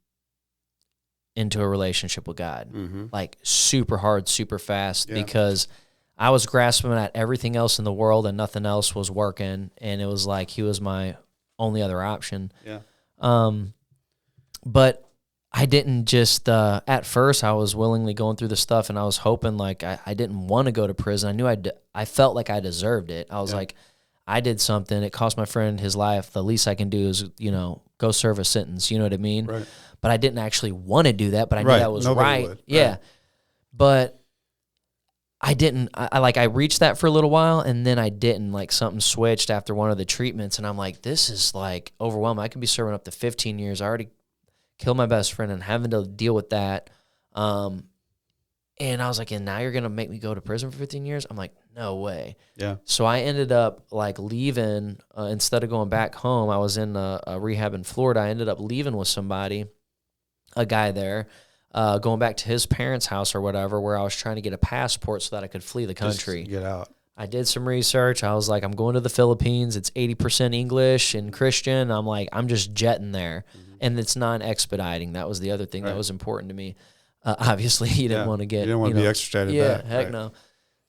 into a relationship with God, like super hard, super fast, because I was grasping at everything else in the world and nothing else was working. And it was like, he was my only other option. Yeah. But I didn't just, at first I was willingly going through the stuff, and I was hoping, like, I didn't want to go to prison. I knew I felt like I deserved it. I was like, I did something. It cost my friend his life. The least I can do is, you know, go serve a sentence. You know what I mean? Right. But I didn't actually want to do that, but I knew that was right. Yeah. Right. But I didn't, I reached that for a little while, and then I didn't, like, something switched after one of the treatments, and I'm like, this is like overwhelming. I could be serving up to 15 years. I already killed my best friend and having to deal with that. And I was like, and now you're going to make me go to prison for 15 years? I'm like, no way. Yeah. So I ended up, like, leaving, instead of going back home. I was in a rehab in Florida. I ended up leaving with somebody, a guy there, going back to his parents' house or whatever, where I was trying to get a passport so that I could flee the country. Just get out. I did some research. I was like, I'm going to the Philippines. It's 80% English and Christian. I'm like, I'm just jetting there. And it's non-expediting. That was the other thing that was important to me. Obviously, you didn't want to get... You didn't want to be extradited back. Yeah, heck no.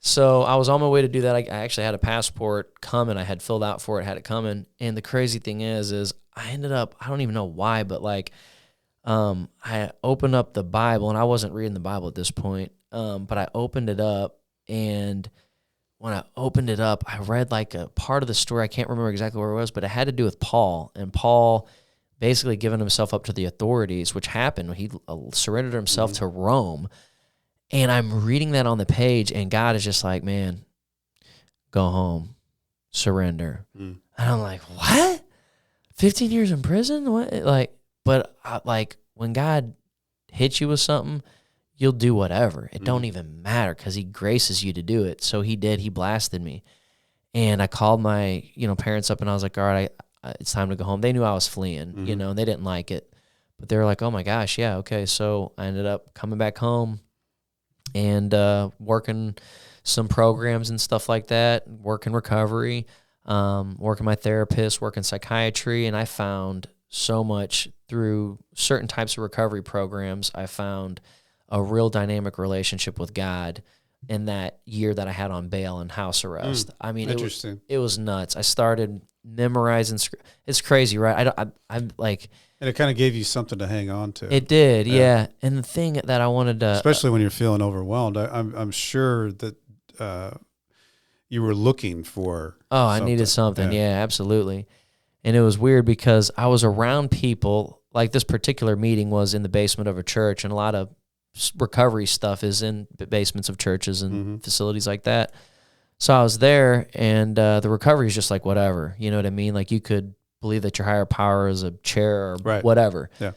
So I was on my way to do that. I actually had a passport coming. I had filled out for it, had it coming. And the crazy thing is I ended up, I don't even know why, but, like, I opened up the Bible, and I wasn't reading the Bible at this point, but I opened it up, and when I opened it up, I read, like, a part of the story. I can't remember exactly where it was, but it had to do with Paul, and Paul basically giving himself up to the authorities, which happened. He surrendered himself to Rome, and I'm reading that on the page, and God is just like, man, go home, surrender. And I'm like, what? 15 years in prison? What? Like, but like, when God hits you with something, you'll do whatever. It don't even matter, because he graces you to do it. So he did. He blasted me. And I called my, parents up, and I was like, all right, it's time to go home. They knew I was fleeing, and they didn't like it. But they were like, oh, my gosh, yeah, okay. So I ended up coming back home and working some programs and stuff like that, working recovery, working my therapist, working psychiatry, and I found so much through certain types of recovery programs. I found a real dynamic relationship with God in that year that I had on bail and house arrest. I mean, it was nuts. I started memorizing. It's crazy, right? I'm like, and it kind of gave you something to hang on to. It did, yeah. And the thing that I wanted to, especially when you're feeling overwhelmed, I'm sure that you were looking for. Oh, I needed something. Yeah, absolutely. And it was weird because I was around people, like this particular meeting was in the basement of a church, and a lot of recovery stuff is in basements of churches and facilities like that. So I was there, and the recovery is just like whatever. You know what I mean? Like you could believe that your higher power is a chair or whatever. Yeah.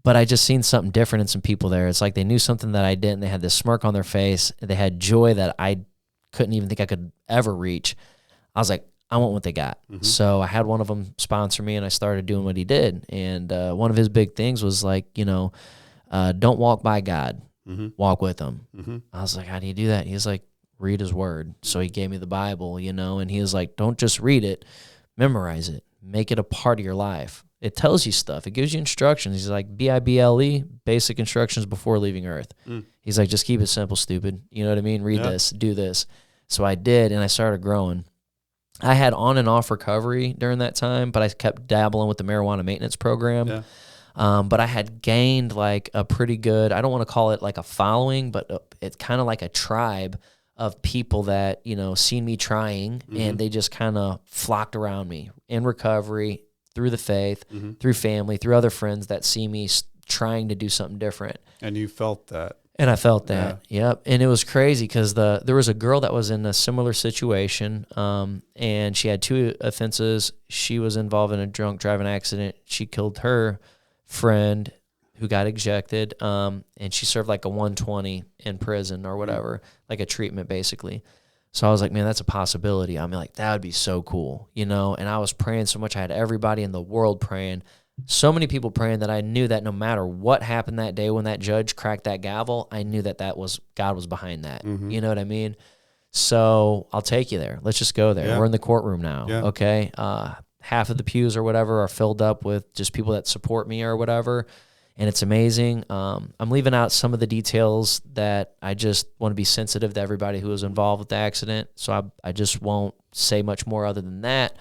But I just seen something different in some people there. It's like they knew something that I didn't. They had this smirk on their face. They had joy that I couldn't even think I could ever reach. I was like, I want what they got. So I had one of them sponsor me, and I started doing what he did. And one of his big things was like, don't walk by God, walk with him. I was like, how do you do that? He was like, read his word. So he gave me the Bible, and he was like, don't just read it, memorize it, make it a part of your life. It tells you stuff. It gives you instructions. He's like, BIBLE, basic instructions before leaving earth. He's like, just keep it simple, stupid. You know what I mean? Read this, do this. So I did, and I started growing. I had on and off recovery during that time, but I kept dabbling with the marijuana maintenance program. Yeah. But I had gained like a pretty good, I don't want to call it like a following, but it's kind of like a tribe of people that, seen me trying, and they just kind of flocked around me in recovery, through the faith, through family, through other friends that see me trying to do something different. And you felt that. And I felt that, yep. And it was crazy because there was a girl that was in a similar situation, and she had 2 offenses. She was involved in a drunk driving accident. She killed her friend who got ejected, and she served like a 120 in prison or whatever, like a treatment basically. So I was like, man, that's a possibility. I'm like, that would be so cool, And I was praying so much. I had everybody in the world praying. So many people praying that I knew that no matter what happened that day when that judge cracked that gavel, I knew that was God was behind that. You know what I mean? So I'll take you there. Let's just go there. Yeah. We're in the courtroom now. Yeah. Okay. Half of the pews or whatever are filled up with just people that support me or whatever. And it's amazing. I'm leaving out some of the details that I just want to be sensitive to everybody who was involved with the accident. So I just won't say much more other than that.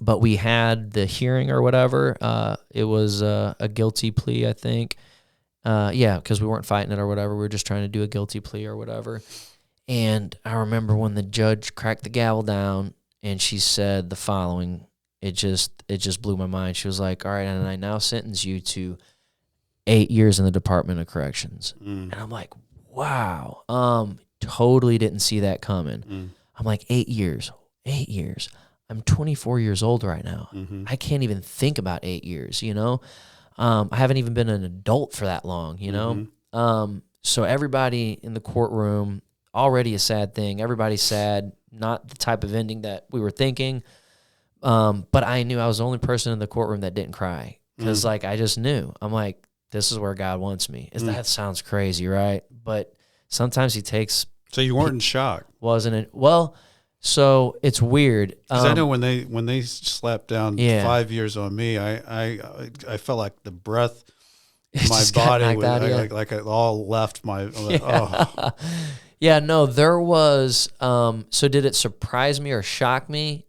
But we had the hearing or whatever. It was a guilty plea, I think. Because we weren't fighting it or whatever. We were just trying to do a guilty plea or whatever. And I remember when the judge cracked the gavel down and she said the following. It just blew my mind. She was like, all right, and I now sentence you to 8 years in the Department of Corrections. And I'm like, wow. Totally didn't see that coming. I'm like, 8 years. I'm 24 years old right now. I can't even think about 8 years, I haven't even been an adult for that long, So everybody in the courtroom, already a sad thing. Everybody's sad, not the type of ending that we were thinking. But I knew I was the only person in the courtroom that didn't cry because, I just knew. I'm like, this is where God wants me. That sounds crazy, right? But sometimes He takes. So you weren't in shock, wasn't it? Well, so it's weird. Because I know when they slapped down 5 years on me, I felt like the breath in my body like it all left my. Yeah, no, there was. So did it surprise me or shock me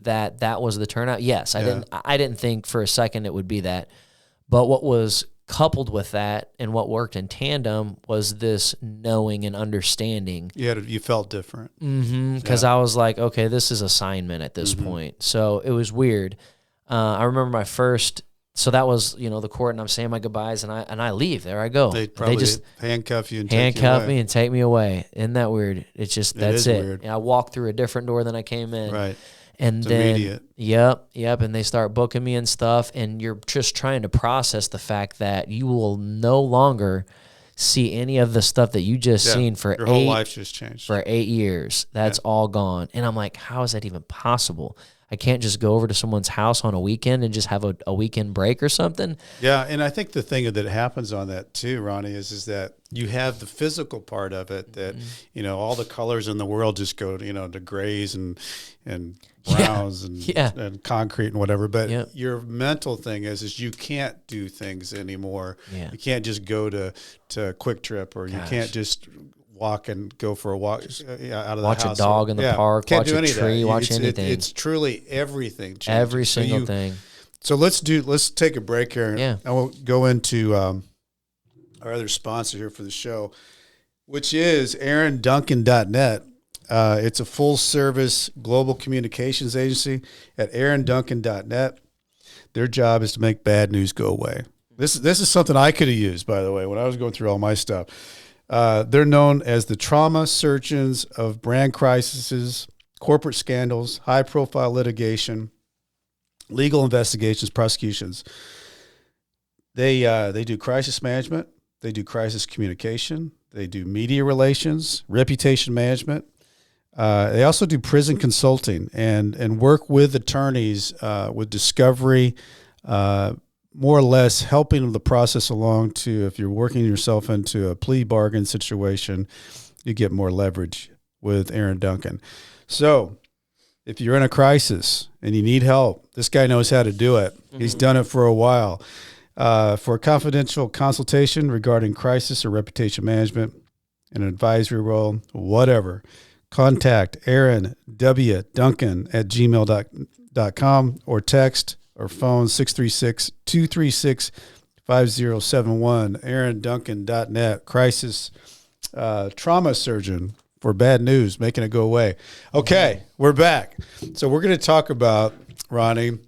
that was the turnout? Yes, I didn't think for a second it would be that. But what was coupled with that and what worked in tandem was this knowing and understanding. You felt different. Because I was like, okay, this is assignment at this point. So it was weird. I remember my first. So that was, the court, and I'm saying my goodbyes, and I leave. There I go. They just handcuff you and handcuff me and take me away. Isn't that weird? It's just that's it. Weird. And I walked through a different door than I came in. Right. And it's then immediate. Yep, and they start booking me and stuff, and you're just trying to process the fact that you will no longer see any of the stuff that you just seen for your whole life just changed for 8 years. That's all gone, and I'm like, how is that even possible? I can't just go over to someone's house on a weekend and just have a weekend break or something. Yeah, and I think the thing that happens on that too, Ronnie, is that you have the physical part of it that, all the colors in the world just go, to grays and browns and concrete and whatever. But your mental thing is you can't do things anymore. Yeah. You can't just go to Quick Trip or you can't just walk and go for a walk out of the house. Watch a dog in the park, can't watch do a tree, watch anything. It's truly everything changes. Every single thing. So let's take a break here. Yeah. And we'll go into our other sponsor here for the show, which is AaronDuncan.net. It's a full-service global communications agency at AaronDuncan.net. Their job is to make bad news go away. This is something I could have used, by the way, when I was going through all my stuff. They're known as the trauma surgeons of brand crises, corporate scandals, high-profile litigation, legal investigations, prosecutions. They do crisis management. They do crisis communication. They do media relations, reputation management. They also do prison consulting and work with attorneys with discovery, more or less helping the process along to, if you're working yourself into a plea bargain situation, you get more leverage with Aaron Duncan. So if you're in a crisis and you need help, this guy knows how to do it. Mm-hmm. He's done it for a while. For a confidential consultation regarding crisis or reputation management, an advisory role, whatever, contact Aaron W. Duncan at gmail.com or text or phone 636-236-5071, aaronduncan.net, crisis trauma surgeon for bad news, making it go away. Okay, we're back. So we're going to talk about, Ronnie,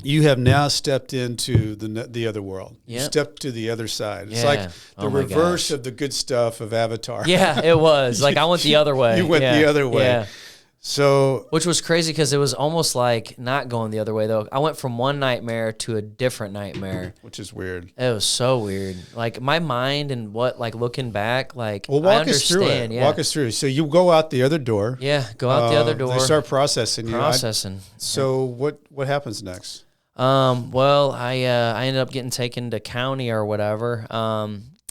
you have now stepped into the other world. Yep. You stepped to the other side. It's like the reverse of the good stuff of Avatar. Yeah, it was. Like I went the other way. You went the other way. Yeah. So, which was crazy because it was almost like not going the other way though. I went from one nightmare to a different nightmare, which is weird. It was so weird. Like my mind and what, like looking back, like well, walk us through it. Yeah. Walk us through. So you go out the other door. Yeah, go out the other door. They start processing you. Processing. So what happens next? Well, I ended up getting taken to county or whatever.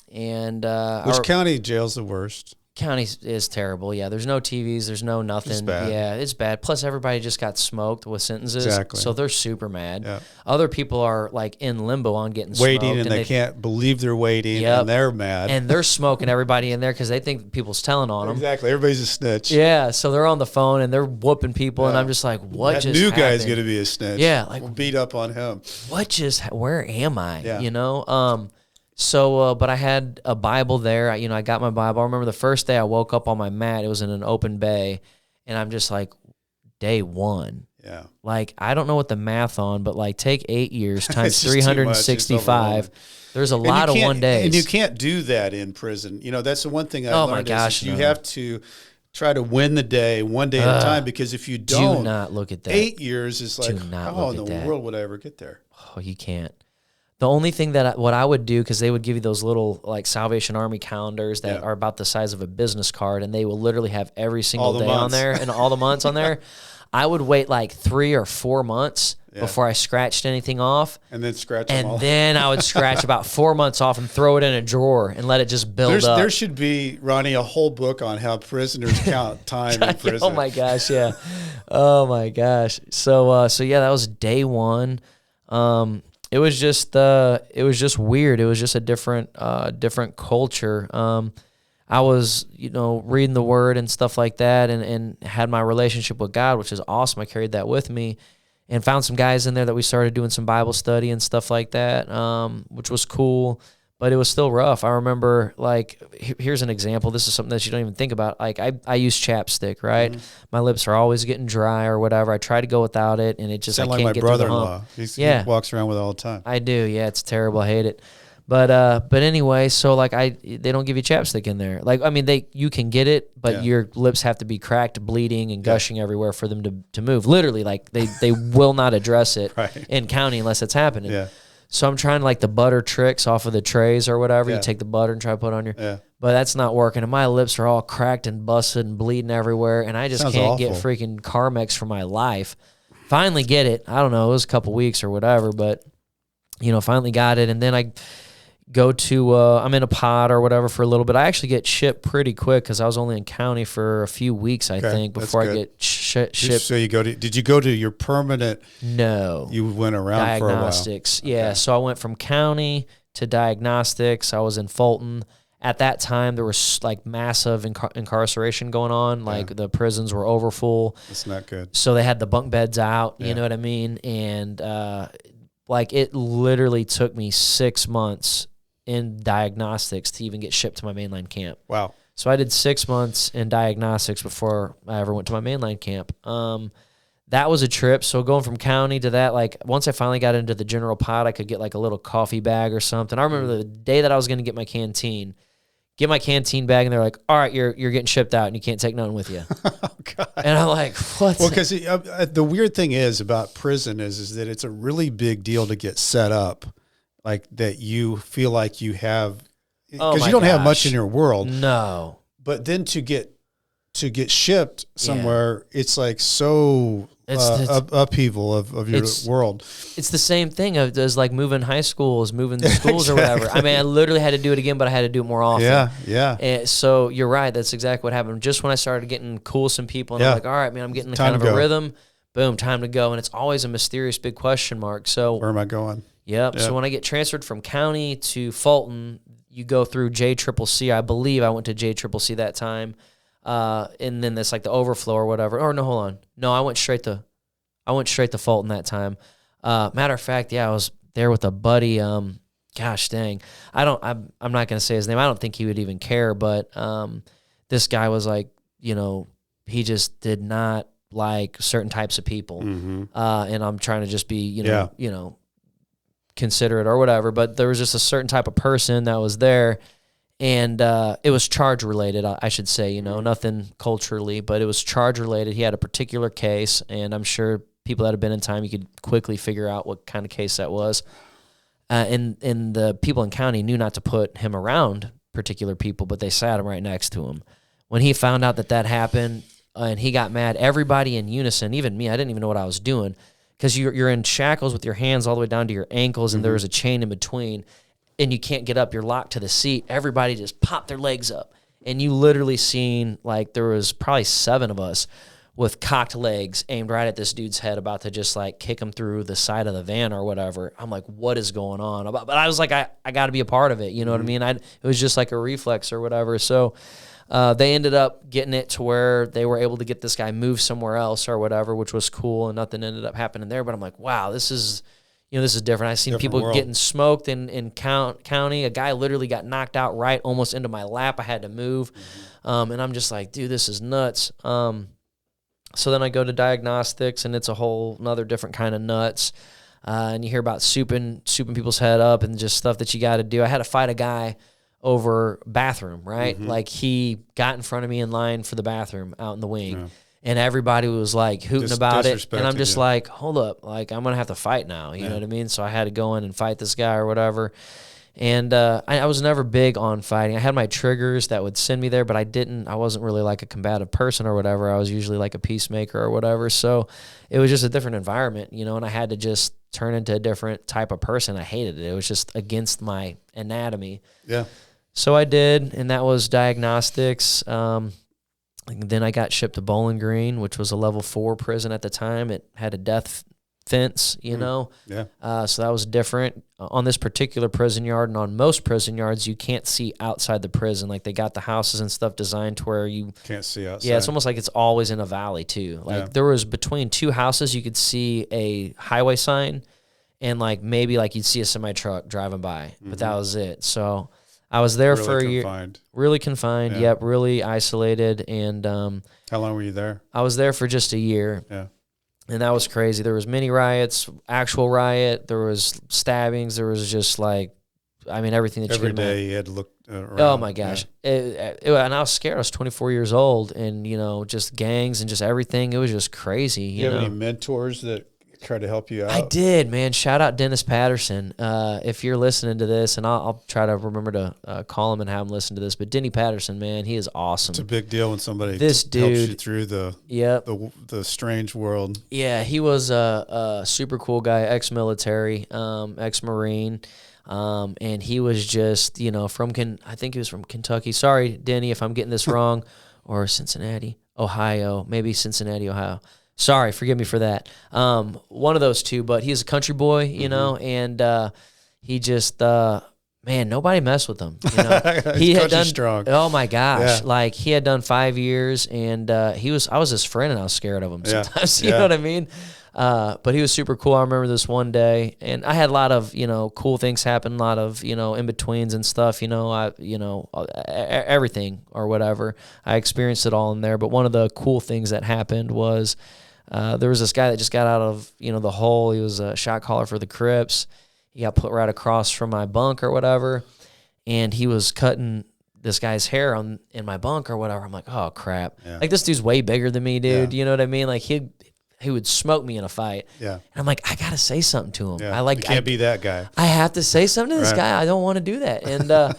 Which county jail's the worst? County is terrible. Yeah, there's no TVs, there's no nothing. It's bad. Yeah, it's bad. Plus, everybody just got smoked with sentences, so they're super mad. Yeah. Other people are like in limbo on getting waiting, smoked, and they can't believe they're waiting, and they're mad, and they're smoking everybody in there because they think people's telling on them. Exactly, everybody's a snitch. Yeah, so they're on the phone and they're whooping people, and I'm just like, what that just new happened? Guy's gonna be a snitch. Yeah, like we'll beat up on him. Where am I? Yeah. You know. So, but I had a Bible there. I got my Bible. I remember the first day I woke up on my mat. It was in an open bay, and I'm just like, day one. Yeah. Like, I don't know what the math on, but like take 8 years times 365. There's a lot of one days. And you can't do that in prison. That's the one thing I learned. My gosh, is you have to try to win the day one day at a time, because if you don't, do not look at that. 8 years is like, how in the world would I ever get there? Oh, you can't. The only thing what I would do, because they would give you those little like Salvation Army calendars that are about the size of a business card, and they will literally have every single day on there and all the months on there. I would wait like 3 or 4 months before I scratched anything off. And then scratch them all. And then I would scratch about 4 months off and throw it in a drawer and let it just build up. There should be, Ronnie, a whole book on how prisoners count time in prison. Oh my gosh, yeah. Oh my gosh. So yeah, that was day one. It was just weird. It was just a different culture. I was, reading the word and stuff like that, and had my relationship with God, which is awesome. I carried that with me, and found some guys in there that we started doing some Bible study and stuff like that, which was cool. But it was still rough. I remember, like, here's an example. This is something that you don't even think about. Like, I use chapstick, right? Mm-hmm. My lips are always getting dry or whatever. I try to go without it, and it just, I can't get through the hump. He walks around with it all the time. I do, yeah. It's terrible. I hate it. But anyway, so, like, they don't give you chapstick in there. Like, I mean, you can get it, but your lips have to be cracked, bleeding, and gushing everywhere for them to move. Literally, like, they will not address it in county unless it's happening. Yeah. So I'm trying like the butter tricks off of the trays or whatever. You take the butter and try to put on your, but that's not working. And my lips are all cracked and busted and bleeding everywhere. And I just can't get freaking Carmex for my life. Finally get it. I don't know. It was a couple weeks or whatever, but finally got it. And then I go to, I'm in a pod or whatever for a little bit. I actually get shipped pretty quick because I was only in county for a few weeks, I think, before I get shipped. So did you go to your permanent? No. You went around for a while. Diagnostics. Yeah. Okay. So I went from county to diagnostics. I was in Fulton. At that time, there was like massive incarceration going on. Like the prisons were overfull. That's not good. So they had the bunk beds out, you know what I mean? And like it literally took me 6 months in diagnostics to even get shipped to my mainline camp. Wow. So I did 6 months in diagnostics before I ever went to my mainline camp. That was a trip. So going from county to that, like once I finally got into the general pod, I could get like a little coffee bag or something. I remember the day that I was going to get my canteen, get my canteen bag, and they're like, all right, you're getting shipped out, and you can't take nothing with you. Oh, God. And I'm like, what? Well, because the weird thing is about prison is that it's a really big deal to get set up, like that you feel like you have, because you don't have much in your world. No. But then to get shipped somewhere, it's like so upheaval of your world. It's the same thing as like moving high schools, moving schools or whatever. I mean, I literally had to do it again, but I had to do it more often. Yeah. And so you're right. That's exactly what happened. Just when I started getting cool with some people, and I'm like, all right, man, I'm getting kind of a rhythm. Boom, time to go. And it's always a mysterious big question mark. So where am I going? Yep. So when I get transferred from county to Fulton, you go through JCCC. I believe I went to JCCC that time. And then that's like the overflow or whatever. Or no, hold on. No, I went straight to Fulton that time. Matter of fact, I was there with a buddy. Gosh dang. I'm not going to say his name. I don't think he would even care, but, this guy was like, he just did not like certain types of people. Mm-hmm. And I'm trying to just be, considerate or whatever, but there was just a certain type of person that was there. And it was charge related, I should say, nothing culturally, but it was charge related. He had a particular case, and I'm sure people that have been in time, you could quickly figure out what kind of case that was. And the people in county knew not to put him around particular people, but they sat him right next to him. When he found out that happened and he got mad, everybody in unison, even me, I didn't even know what I was doing, because you're in shackles with your hands all the way down to your ankles, and there was a chain in between. And you can't get up, you're locked to the seat. Everybody just popped their legs up. And you literally seen, like, there was probably 7 of us with cocked legs aimed right at this dude's head, about to just, like, kick him through the side of the van or whatever. I'm like, what is going on? But I was like, I got to be a part of it, you know what I mean? It was just like a reflex or whatever. So they ended up getting it to where they were able to get this guy moved somewhere else or whatever, which was cool, and nothing ended up happening there. But I'm like, wow, this is different. I've seen people getting smoked in county. A guy literally got knocked out right almost into my lap. I had to move. And I'm just like, dude, this is nuts. So then I go to diagnostics, and it's a whole another different kind of nuts. And you hear about souping people's head up and just stuff that you got to do. I had to fight a guy over bathroom, right? Mm-hmm. Like, he got in front of me in line for the bathroom out in the wing. Yeah. And everybody was like hooting about it. And I'm just like, hold up, like, I'm going to have to fight now. You know what I mean? So I had to go in and fight this guy or whatever. And I was never big on fighting. I had my triggers that would send me there, but I wasn't really like a combative person or whatever. I was usually like a peacemaker or whatever. So it was just a different environment, and I had to just turn into a different type of person. I hated it. It was just against my anatomy. Yeah. So I did, and that was diagnostics. Then I got shipped to Bowling Green, which was a level 4 prison at the time. It had a death fence, Yeah. So that was different. On this particular prison yard, and on most prison yards, you can't see outside the prison. Like, they got the houses and stuff designed to where you can't see outside. Yeah, it's almost like it's always in a valley too. Like, there was between 2 houses, you could see a highway sign, and like maybe like you'd see a semi truck driving by, but that was it. So I was there for a year. Really confined. Yeah. Yep. Really isolated. And how long were you there? I was there for just a year. Yeah. And that was crazy. There was mini riots, actual riot. There was stabbings. There was just like, everything that every day you had to look around. Oh my gosh. Yeah. And I was scared. I was 24 years old, and just gangs and just everything. It was just crazy. You have any mentors that try to help you out? I did, man. Shout out Dennis Patterson. If you're listening to this, and I'll try to remember to call him and have him listen to this, but Denny Patterson, man, he is awesome. It's a big deal when somebody helps you through the strange world. Yeah, he was a super cool guy, ex-military, ex-Marine, and he was just, I think he was from Kentucky. Sorry, Denny, if I'm getting this wrong, or Cincinnati, Ohio, maybe Cincinnati, Ohio. Sorry, forgive me for that. One of those two, but he's a country boy, and he just, man, nobody messed with him. He had done strong. Oh my gosh, like he had done 5 years, and I was his friend, and I was scared of him sometimes. You know what I mean? But he was super cool. I remember this one day, and I had a lot of cool things happen, a lot of in betweens and stuff. Everything or whatever. I experienced it all in there. But one of the cool things that happened was. There was this guy that just got out of, the hole. He was a shot caller for the Crips. He got put right across from my bunk or whatever, and he was cutting this guy's hair in my bunk or whatever. I'm like, oh crap. Yeah. Like this dude's way bigger than me, dude. Yeah. You know what I mean? Like he would smoke me in a fight. Yeah. And I'm like, I gotta say something to him. Yeah. I You can't be that guy. I have to say something to this Right. guy. I don't want to do that. And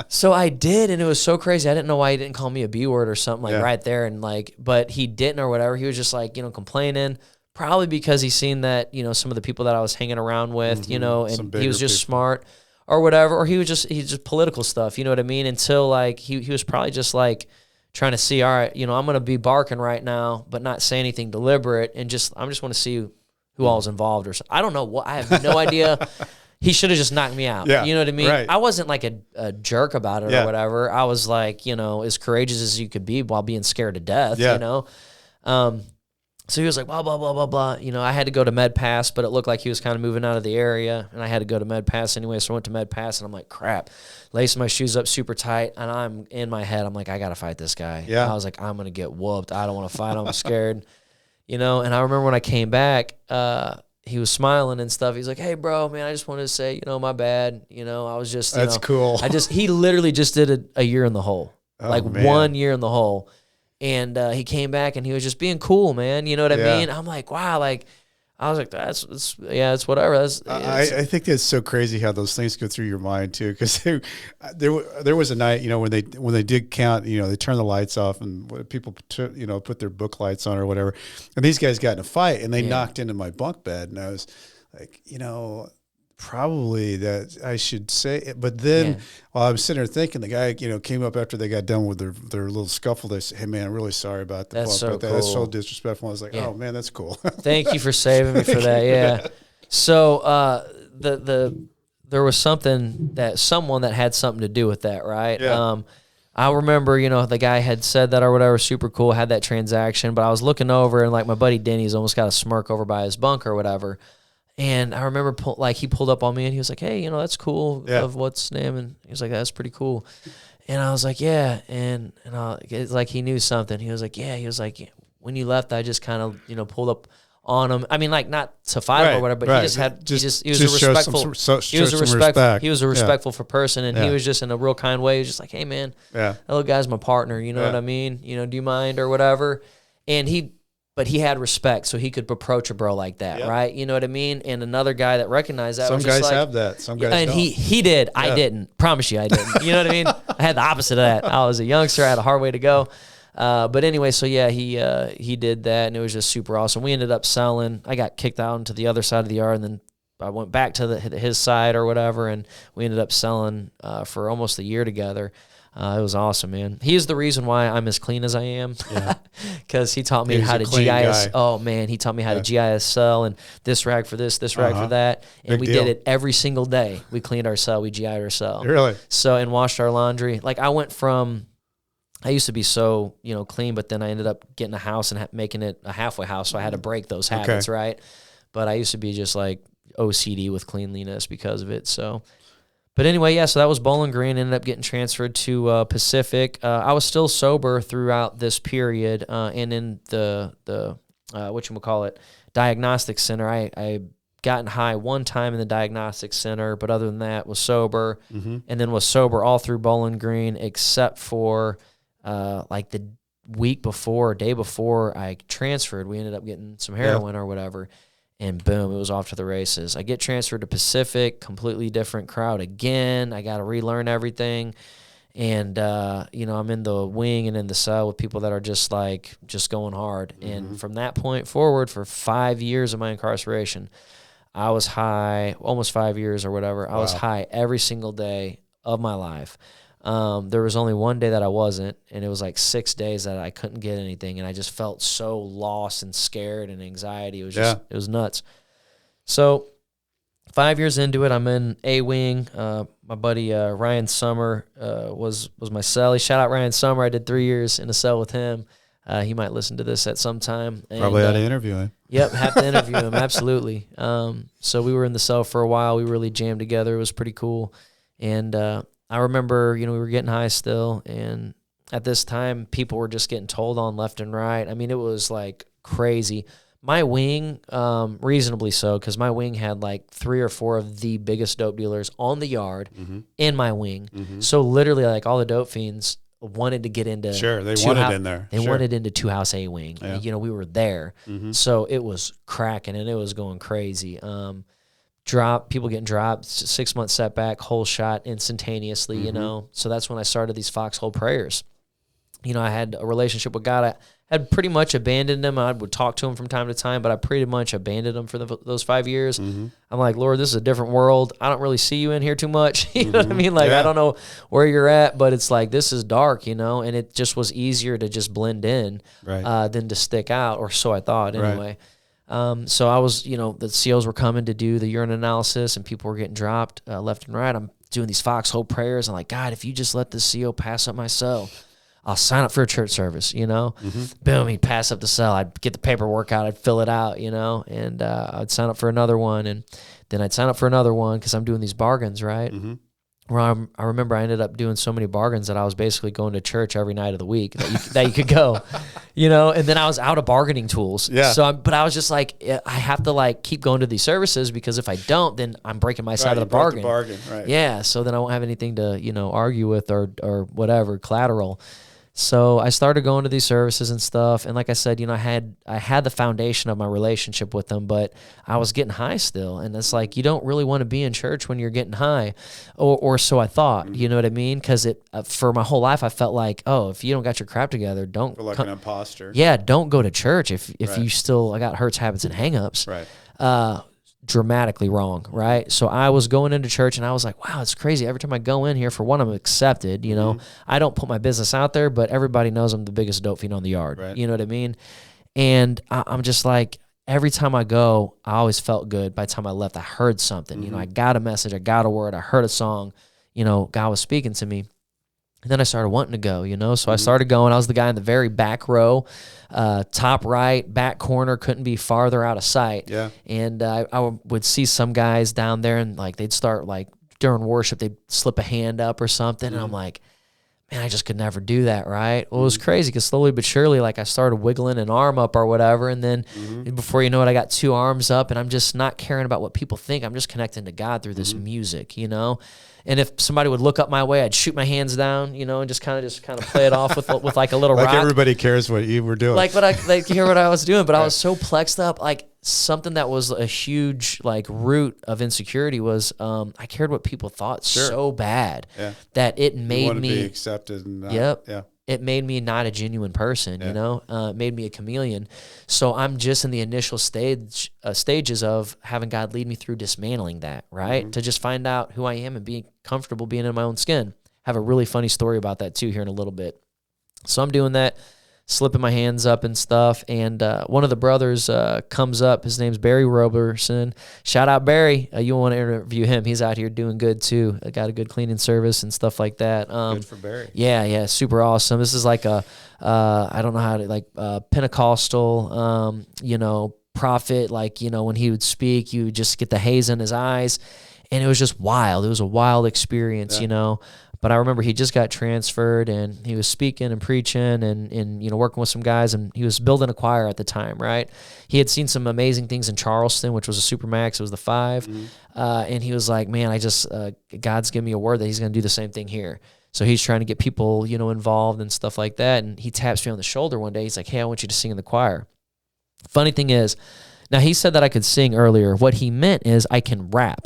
so I did, and it was so crazy. I didn't know why he didn't call me a B word or something like right there. And like, but he didn't or whatever. He was just like, complaining. Probably because he's seen that, some of the people that I was hanging around with, and he was just smart or whatever, or he's just political stuff, you know what I mean? Until like, he was probably just like trying to see, all right, I'm going to be barking right now, but not say anything deliberate. And I just want to see who all is involved or something. I don't know what, I have no idea. He should have just knocked me out. Yeah, you know what I mean? Right. I wasn't like a jerk about it or whatever. I was like, as courageous as you could be while being scared to death, So he was like, blah, blah, blah, blah, blah. I had to go to Med Pass, but it looked like he was kind of moving out of the area, and I had to go to Med Pass anyway, so I went to Med Pass, and I'm like, crap. Lacing my shoes up super tight, and I'm in my head, I'm like, I got to fight this guy. Yeah. I was like, I'm going to get whooped. I don't want to fight. I'm scared. And I remember when I came back, he was smiling and stuff. He's like, hey, bro, man, I just wanted to say, my bad. I was just, That's cool. He literally just did a year in the hole. Oh, like man. 1 year in the hole. And he came back and he was just being cool, man. You know what I mean? I'm like, wow, like, I was like, it's whatever. I think that's so crazy how those things go through your mind too. Because there was a night, when they did count, they turned the lights off and people put their book lights on or whatever, and these guys got in a fight and they knocked into my bunk bed, and I was like, probably that I should say it. But then while I was sitting there thinking, the guy, came up after they got done with their little scuffle. They said, hey, man, I'm really sorry about that. That's so cool. That's so disrespectful. I was like, oh, man, that's cool. Thank you for saving me for that. Yeah. So there was someone that had something to do with that, right? Yeah. I remember, the guy had said that or whatever, super cool, had that transaction. But I was looking over, and like my buddy Denny's almost got a smirk over by his bunk or whatever. And I remember, he pulled up on me, and he was like, hey, that's cool, of what's name? And he was like, that's pretty cool. And I was like, yeah. And it's like he knew something. He was like, yeah. He was like, when you left, I just kind of, pulled up on him. I mean, like, not to fight him or whatever, but he just had, he was a respectful, he was a respectful for person, and he was just in a real kind way. He was just like, hey, man, that little guy's my partner, you know what I mean? Do you mind or whatever? And but he had respect, so he could approach a bro like that, right? You know what I mean? And another guy that recognized that. Some guys have that. Some guys don't. And he did. Yeah. I didn't. Promise you I didn't. You know what I mean? I had the opposite of that. I was a youngster. I had a hard way to go. But anyway, so yeah, he did that, and it was just super awesome. We ended up selling. I got kicked out into the other side of the yard, and then I went back to his side or whatever, and we ended up selling for almost a year together. It was awesome, man. He's the reason why I'm as clean as I am. Yeah. Because he taught me how to GIS. Guy. Oh, man. He taught me how to GIS cell and this rag for this rag for that. And we did it every single day. We cleaned our cell. We GI'd our cell. Really? So, and washed our laundry. Like, I used to be so, clean, but then I ended up getting a house and making it a halfway house. So I had to break those habits, right? But I used to be just like OCD with cleanliness because of it. So... But anyway, yeah, so that was Bowling Green. Ended up getting transferred to Pacific. I was still sober throughout this period, and in the whatchamacallit, diagnostic center. I gotten high one time in the diagnostic center, but other than that, was sober, and then was sober all through Bowling Green, except for like the week before, or day before I transferred. We ended up getting some heroin or whatever. And boom, it was off to the races. I get transferred to Pacific, completely different crowd again. I got to relearn everything. And, I'm in the wing and in the cell with people that are just going hard. And from that point forward, for 5 years of my incarceration, I was high, almost 5 years or whatever. I was high every single day of my life. There was only one day that I wasn't, and it was like 6 days that I couldn't get anything, and I just felt so lost and scared and anxiety. It was just, it was nuts. So 5 years into it, I'm in A wing. My buddy Ryan Summer was my cellie. Shout out Ryan Summer. I did 3 years in a cell with him. He might listen to this at some time. And, probably ought to interview him. Yep, have to interview him, absolutely. So we were in the cell for a while. We really jammed together. It was pretty cool. And I remember, we were getting high still, and at this time, people were just getting told on left and right. I mean, it was like crazy. my wing, reasonably so, because my wing had like 3 or 4 of the biggest dope dealers on the yard in my wing. So literally, like all the dope fiends wanted to get into. Sure, they wanted in there. They wanted into 2 House A wing. Yeah. You know, we were there, so it was cracking and it was going crazy. People getting dropped, 6 month setback, whole shot instantaneously. You know, so that's when I started these foxhole prayers. You know, I had a relationship with God. I had pretty much abandoned him. I would talk to him from time to time, but I pretty much abandoned him for those 5 years. I'm like, Lord, this is a different world. I don't really see you in here too much. You know what I mean? Like, I don't know where you're at, but it's like, this is dark, you know, and it just was easier to just blend in than to stick out, or so I thought anyway. So I was, you know, the COs were coming to do the urine analysis and people were getting dropped left and right. I'm doing these foxhole prayers. I'm like, God, if you just let this CO pass up my cell, I'll sign up for a church service, you know. Boom, he'd pass up the cell. I'd get the paperwork out. I'd fill it out, you know, and I'd sign up for another one. And then I'd sign up for another one because I'm doing these bargains, right? Where I remember I ended up doing so many bargains that I was basically going to church every night of the week that you could go, you know, and then I was out of bargaining tools. Yeah. So, but I was just like, I have to like keep going to these services because if I don't, then I'm breaking my side of the bargain. Right. Yeah. So then I won't have anything to, you know, argue with or whatever, collateral. So I started going to these services and stuff, and like I said, you know, I had the foundation of my relationship with them, but I was getting high still, and it's like you don't really want to be in church when you're getting high, or so I thought. You know what I mean? Because for my whole life I felt like, oh, if you don't got your crap together, don't feel like an imposter. Yeah, don't go to church if you still got hurts, habits, and hangups. Right. Dramatically wrong, right? So I was going into church and I was like, wow, it's crazy. Every time I go in here, for one, I'm accepted, you know. I don't put my business out there, but everybody knows I'm the biggest dope fiend on the yard. Right. You know what I mean? And I'm just like, every time I go, I always felt good. By the time I left, I heard something. You know, I got a message, I got a word, I heard a song, you know, God was speaking to me. And then I started wanting to go, you know, so I started going. I was the guy in the very back row, top right, back corner, couldn't be farther out of sight. Yeah. And I would see some guys down there and like they'd start like during worship, they'd slip a hand up or something. And I'm like, man, I just could never do that, right? Well, it was crazy because slowly but surely, like I started wiggling an arm up or whatever. And then before you know it, I got 2 arms up and I'm just not caring about what people think. I'm just connecting to God through this music, you know? And if somebody would look up my way, I'd shoot my hands down, you know, and just kind of play it off with like a little like rock. Like everybody cares what you were doing. Like hear what I was doing, but I was so plexed up. Like something that was a huge like root of insecurity was I cared what people thought so bad that it made me be accepted. And not, it made me not a genuine person, you know. It made me a chameleon. So I'm just in the initial stages of having God lead me through dismantling that, right? To just find out who I am and being comfortable being in my own skin. Have a really funny story about that too here in a little bit. So I'm doing that, slipping my hands up and stuff, and one of the brothers comes up. His name's Barry Roberson. Shout out Barry. You want to interview him. He's out here doing good too. Got a good cleaning service and stuff like that. Good for Barry. Yeah, super awesome. This is like a I don't know how to, like Pentecostal, you know, prophet. Like, you know, when he would speak, you would just get the haze in his eyes, and it was just wild. It was a wild experience, you know. But I remember he just got transferred and he was speaking and preaching and you know, working with some guys, and he was building a choir at the time, right? He had seen some amazing things in Charleston, which was a Supermax. It was the 5. And he was like, man, God's giving me a word that he's going to do the same thing here. So he's trying to get people, you know, involved and stuff like that. And he taps me on the shoulder one day. He's like, hey, I want you to sing in the choir. Funny thing is, now, he said that I could sing earlier. What he meant is I can rap.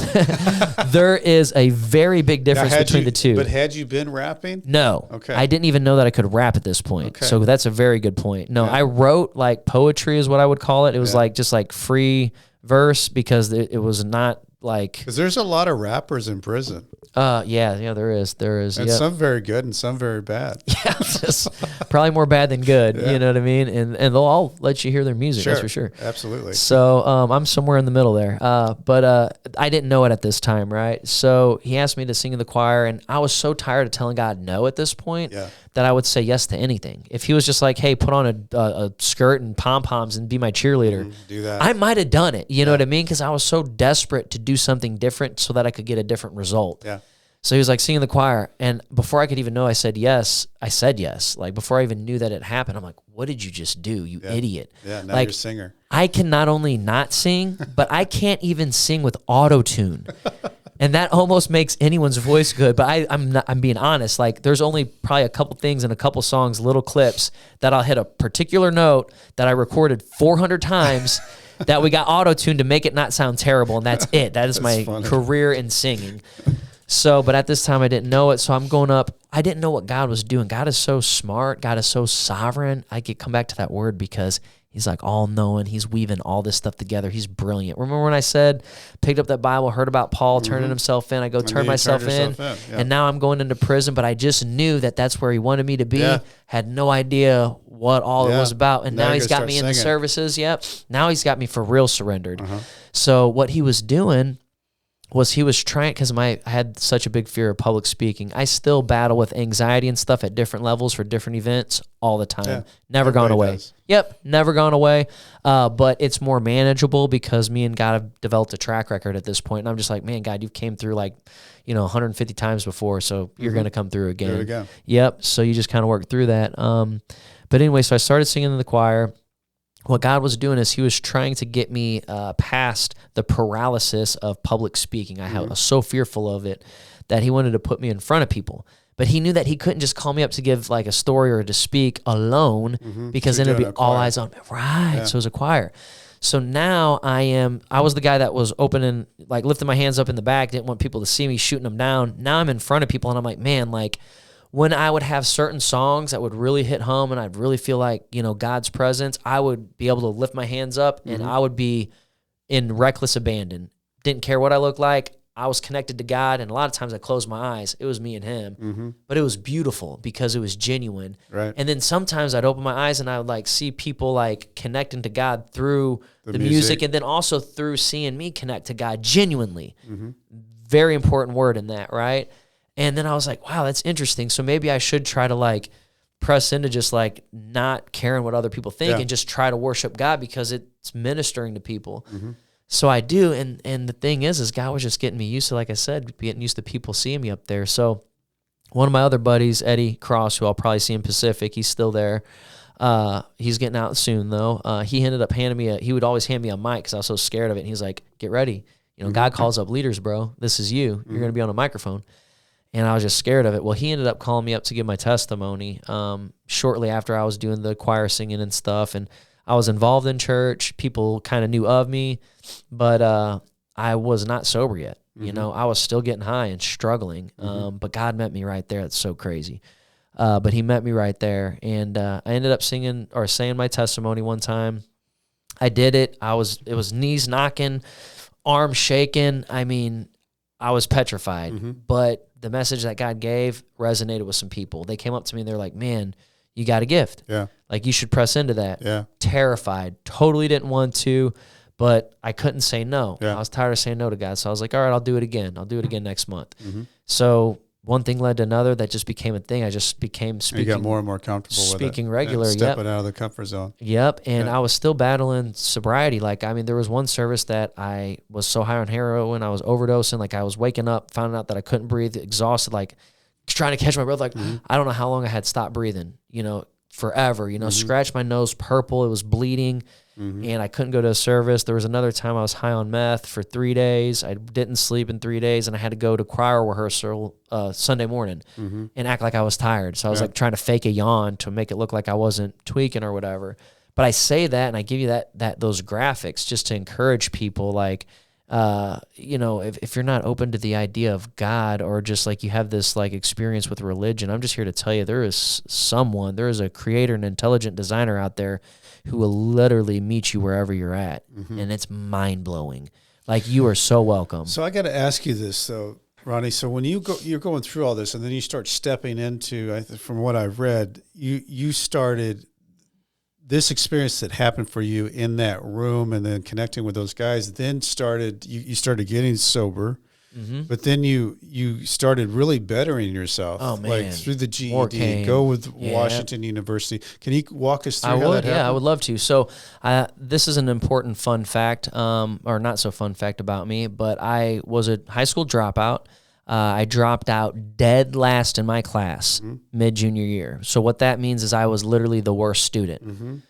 There is a very big difference between the two. But had you been rapping? No. Okay. I didn't even know that I could rap at this point. Okay. So that's a very good point. No, I wrote like poetry is what I would call it. It was like just like free verse because it was not like... Because there's a lot of rappers in prison. Yeah, there is. And some very good and some very bad. Yeah, just probably more bad than good, you know what I mean? And they'll all let you hear their music, that's for sure. Absolutely. So I'm somewhere in the middle there. But I didn't know it at this time, right? So he asked me to sing in the choir, and I was so tired of telling God no at this point that I would say yes to anything. If he was just like, hey, put on a skirt and pom-poms and be my cheerleader, do that. I might have done it, you know what I mean? Because I was so desperate to do something different so that I could get a different result. Yeah. So he was like, sing in the choir. And before I could even know I said yes. Like before I even knew that it happened, I'm like, what did you just do, you idiot? Yeah, now like, you're a singer. I can not only not sing, but I can't even sing with auto-tune. And that almost makes anyone's voice good. But I'm being honest. Like there's only probably a couple things and a couple songs, little clips that I'll hit a particular note that I recorded 400 times that we got auto-tuned to make it not sound terrible. And that's it. That is my career in singing. So, but at this time I didn't know it. So I'm going up. I didn't know what God was doing. God is so smart. God is so sovereign. I could come back to that word because he's like all knowing. He's weaving all this stuff together. He's brilliant. Remember when I said, picked up that Bible, heard about Paul turning himself in. I go turn myself in. Yeah. And now I'm going into prison, but I just knew that that's where he wanted me to be. Yeah. Had no idea what all it was about. And now he's got me in the services. Yep. Now he's got me for real surrendered. So what he was doing was he was trying, because I had such a big fear of public speaking. I still battle with anxiety and stuff at different levels for different events all the time. Yeah, never gone away. Does. Yep, never gone away. But it's more manageable because me and God have developed a track record at this point. And I'm just like, man, God, you've came through 150 times before, so you're going to come through again. There we go. Yep, so you just kind of work through that. But anyway, so I started singing in the choir. What God was doing is he was trying to get me past the paralysis of public speaking. I was so fearful of it that he wanted to put me in front of people. But he knew that he couldn't just call me up to give like a story or to speak alone because then it'd be all eyes on me. Right. Yeah. So it was a choir. So now I was the guy that was opening, like lifting my hands up in the back, didn't want people to see me, shooting them down. Now I'm in front of people and I'm like, man, like, when I would have certain songs that would really hit home and I'd really feel like, God's presence, I would be able to lift my hands up and I would be in reckless abandon. Didn't care what I looked like. I was connected to God, and a lot of times I closed my eyes. It was me and him. But it was beautiful because it was genuine. Right. And then sometimes I'd open my eyes and I would see people connecting to God through the music and then also through seeing me connect to God genuinely. Very important word in that, right? And then I was like, wow, that's interesting. So maybe I should try to press into just not caring what other people think and just try to worship God because it's ministering to people. So I do. And the thing is God was just getting me used to, like I said, getting used to people seeing me up there. So one of my other buddies, Eddie Cross, who I'll probably see in Pacific, he's still there. He's getting out soon though. He ended up handing me he would always hand me a mic because I was so scared of it. And he's like, get ready. God calls up leaders, bro. This is you. You're going to be on a microphone. And I was just scared of it. Well, he ended up calling me up to give my testimony shortly after I was doing the choir singing and stuff. And I was involved in church. People kind of knew of me, but I was not sober yet. I was still getting high and struggling. But God met me right there. It's so crazy. But he met me right there. And I ended up singing or saying my testimony one time. I did it. It was knees knocking, arms shaking. I mean, I was petrified. But the message that God gave resonated with some people. They came up to me and they're like, man, you got a gift. Yeah. You should press into that. Yeah. Terrified. Totally didn't want to, but I couldn't say no. Yeah. I was tired of saying no to God. So I was like, all right, I'll do it again. I'll do it again next month. So one thing led to another. That just became a thing. I just became speaking. You got more and more comfortable with it. Speaking regular. Stepping out of the comfort zone. Yep. And I was still battling sobriety. There was one service that I was so high on heroin, I was overdosing. I was waking up, found out that I couldn't breathe, exhausted, trying to catch my breath. I don't know how long I had stopped breathing, forever, scratched my nose purple. It was bleeding. And I couldn't go to a service. There was another time I was high on meth for 3 days. I didn't sleep in 3 days, and I had to go to choir rehearsal Sunday morning and act like I was tired. So I was trying to fake a yawn to make it look like I wasn't tweaking or whatever. But I say that, and I give you those graphics just to encourage people. If you're not open to the idea of God, or just you have this experience with religion, I'm just here to tell you there is a creator, an intelligent designer out there who will literally meet you wherever you're at. And it's mind-blowing. You are so welcome. So I got to ask you this though, Ronnie. So when you're going through all this and then you start stepping into, from what I've read, you started this experience that happened for you in that room and then connecting with those guys, then you started getting sober. But then you started really bettering yourself. Oh, man. Through the GED, go with Washington University. Can you walk us through how that happened? Yeah, I would love to. So this is an important fun fact, or not so fun fact about me, but I was a high school dropout. I dropped out dead last in my class mid-junior year. So what that means is I was literally the worst student.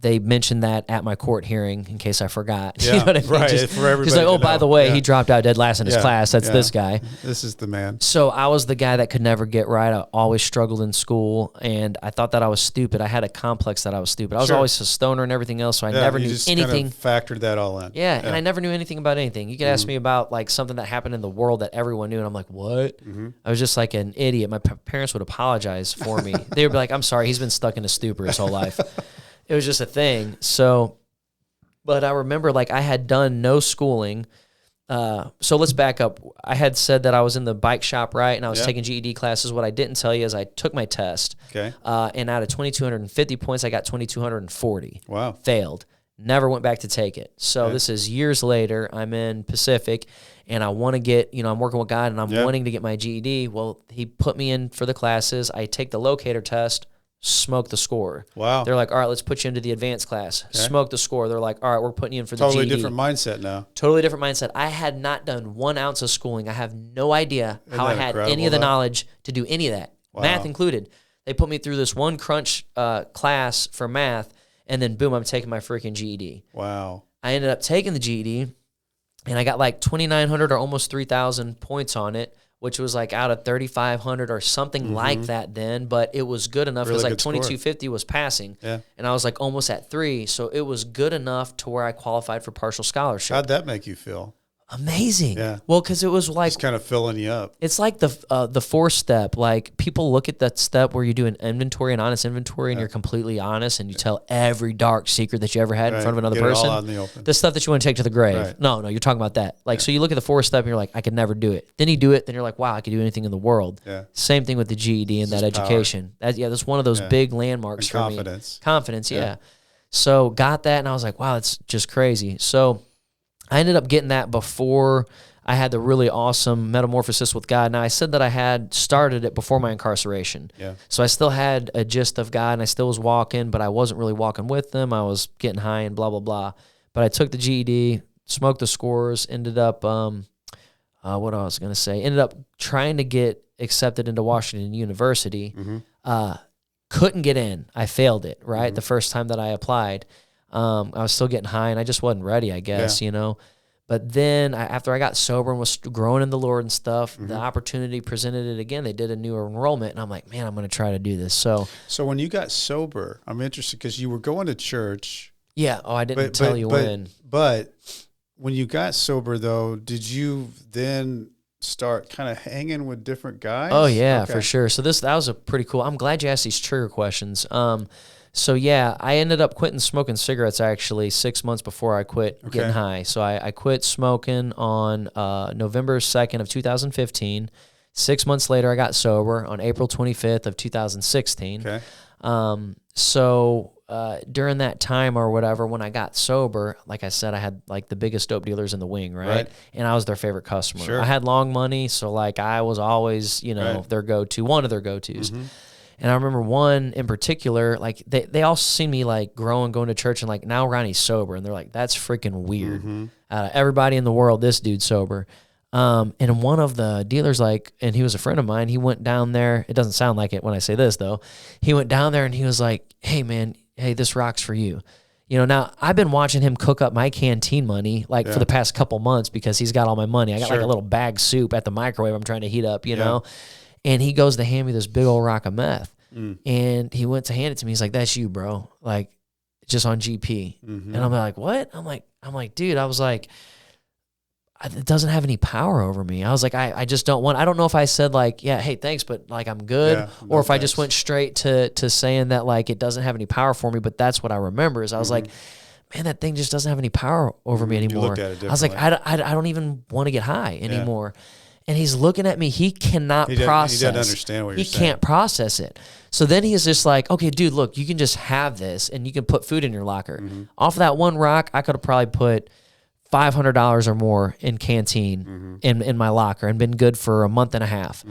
They mentioned that at my court hearing in case I forgot. Yeah, You know what I mean? right. Just, For everybody he's like, to oh, by know. the way, Yeah. he dropped out dead last in his class. That's this guy. This is the man. So I was the guy that could never get right. I always struggled in school, and I thought that I was stupid. I had a complex that I was stupid. I was always a stoner and everything else, so I never knew anything. Kind of factored that all in. Yeah, and I never knew anything about anything. You could ask me about like something that happened in the world that everyone knew, and I'm like, what? I was just like an idiot. My parents would apologize for me. They would be like, I'm sorry, he's been stuck in a stupor his whole life. It was just a thing. So, but I remember like I had done no schooling. So let's back up. I had said that I was in the bike shop, right? And I was taking GED classes. What I didn't tell you is I took my test. Okay. And out of 2,250 points, I got 2,240. Wow. Failed. Never went back to take it. So this is years later. I'm in Pacific, and I want to get, I'm working with God, and I'm wanting to get my GED. Well, he put me in for the classes. I take the locator test, smoke the score. Wow. They're like, all right, let's put you into the advanced class. Smoke the score. They're like, all right, we're putting you in for the GED. Totally different mindset now. Totally different mindset. I had not done 1 ounce of schooling. I have no idea how I had any of the knowledge to do any of that, math included. They put me through this one crunch class for math, and then boom, I'm taking my freaking GED. Wow. I ended up taking the GED, and I got like 2,900 or almost 3,000 points on it, which was like out of 3,500 or something like that then, but it was good enough because like 2,250 was passing, and I was like almost at 3, so it was good enough to where I qualified for partial scholarship. How'd that make you feel? Amazing. Yeah. Well, because it was like Just kind of filling you up. it's like the 4th step. Like people look at that step where you do an inventory, an honest inventory, and you're completely honest, and you tell every dark secret that you ever had in front of another Get person. it all out in the open. The stuff that you want to take to the grave. Right. No, you're talking about that. Like so, you look at the 4th step, and you're like, I could never do it. Then you do it, then you're like, wow, I could do anything in the world. Yeah. Same thing with the GED and that education. That's one of those big landmarks And for confidence. me. Confidence, yeah. So got that, and I was like, wow, that's just crazy. So I ended up getting that before I had the really awesome metamorphosis with God. Now, I said that I had started it before my incarceration. Yeah. So I still had a gist of God, and I still was walking, but I wasn't really walking with them. I was getting high and blah, blah, blah. But I took the GED, smoked the scores, ended up, what I was going to say, ended up trying to get accepted into Washington University. Couldn't get in. I failed it, right? The first time that I applied. I was still getting high, and I just wasn't ready, I guess, But then after I got sober and was growing in the Lord and stuff, the opportunity presented it again. They did a new enrollment, and I'm like, man, I'm going to try to do this. So when you got sober, I'm interested because you were going to church. Yeah. Oh, I didn't tell you when. But when you got sober, though, did you then start kind of hanging with different guys? Oh, yeah, for sure. So that was a pretty cool. I'm glad you asked these trigger questions. So yeah, I ended up quitting smoking cigarettes actually 6 months before I quit getting high. So I quit smoking on November 2nd of 2015. 6 months later, I got sober on April 25th of 2016. Okay. So during that time or whatever, when I got sober, like I said, I had like the biggest dope dealers in the wing, right? And I was their favorite customer. Sure. I had long money, so like I was always, their go-to, one of their go-tos. And I remember one in particular, like they all seen me like growing, going to church, and like now Ronnie's sober, and they're like, that's freaking weird. Everybody in the world, this dude's sober. And one of the dealers, like, and he was a friend of mine, he went down there. It doesn't sound like it when I say this though. He went down there and he was like, hey man, hey, this rock's for you. Now I've been watching him cook up my canteen money like for the past couple months because he's got all my money. I got like a little bag soup at the microwave I'm trying to heat up, you know? And he goes to hand me this big old rock of meth. And he went to hand it to me. He's like, that's you, bro. Like, just on GP. And I'm like, what? I'm like, dude, I was like, it doesn't have any power over me. I was like, I just don't want, I don't know if I said like, yeah, hey, thanks, but like, I'm good. Or if I just went straight to saying that like, it doesn't have any power for me. But that's what I remember is I was like, man, that thing just doesn't have any power over me anymore. You looked at it I was like, I don't even want to get high anymore. And he's looking at me. He cannot process. He doesn't understand what you're saying. He can't process it. So then he's just like, okay, dude, look, you can just have this and you can put food in your locker. Off of that one rock, I could have probably put $500 or more in canteen in my locker and been good for a month and a half.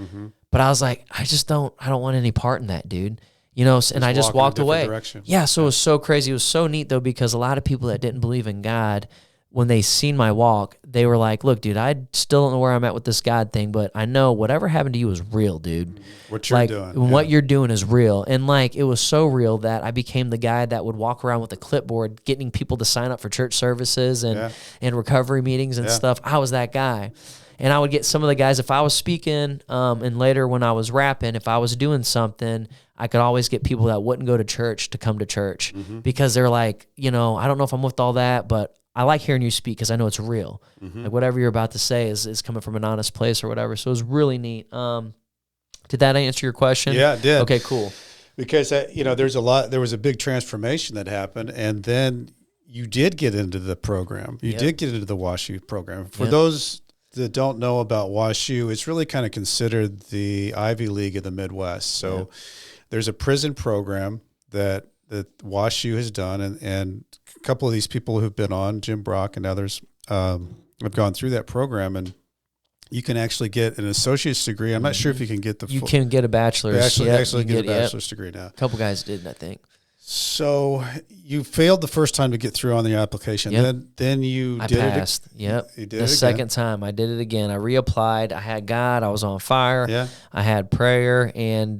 But I was like, I don't want any part in that, dude. And I just walked away. Direction. Yeah, so it was so crazy. It was so neat though, because a lot of people that didn't believe in God, when they seen my walk, they were like, look, dude, I still don't know where I'm at with this God thing, but I know whatever happened to you is real, dude. What you're like, doing. what you're doing is real. And like, it was so real that I became the guy that would walk around with a clipboard, getting people to sign up for church services and recovery meetings and stuff. I was that guy. And I would get some of the guys, if I was speaking, and later when I was rapping, if I was doing something, I could always get people that wouldn't go to church to come to church because they're like, I don't know if I'm with all that, but I like hearing you speak because I know it's real. Like whatever you're about to say is coming from an honest place or whatever. So it was really neat. Did that answer your question? Yeah, it did. Okay, cool. Because, there was a big transformation that happened, and then you did get into the program. You did get into the WashU program. For those that don't know about WashU, it's really kind of considered the Ivy League of the Midwest. So there's a prison program that WashU has done, and a couple of these people who've been on, Jim Brock and others, have gone through that program, and you can actually get an associate's degree. I'm not sure if you can get You can get a bachelor's. Actually get a bachelor's degree now. A couple guys did, I think. So you failed the first time to get through on the application. Then you did passed. it. Yep. You did the it second time I did it again. I reapplied. I had God. I was on fire. Yeah. I had prayer and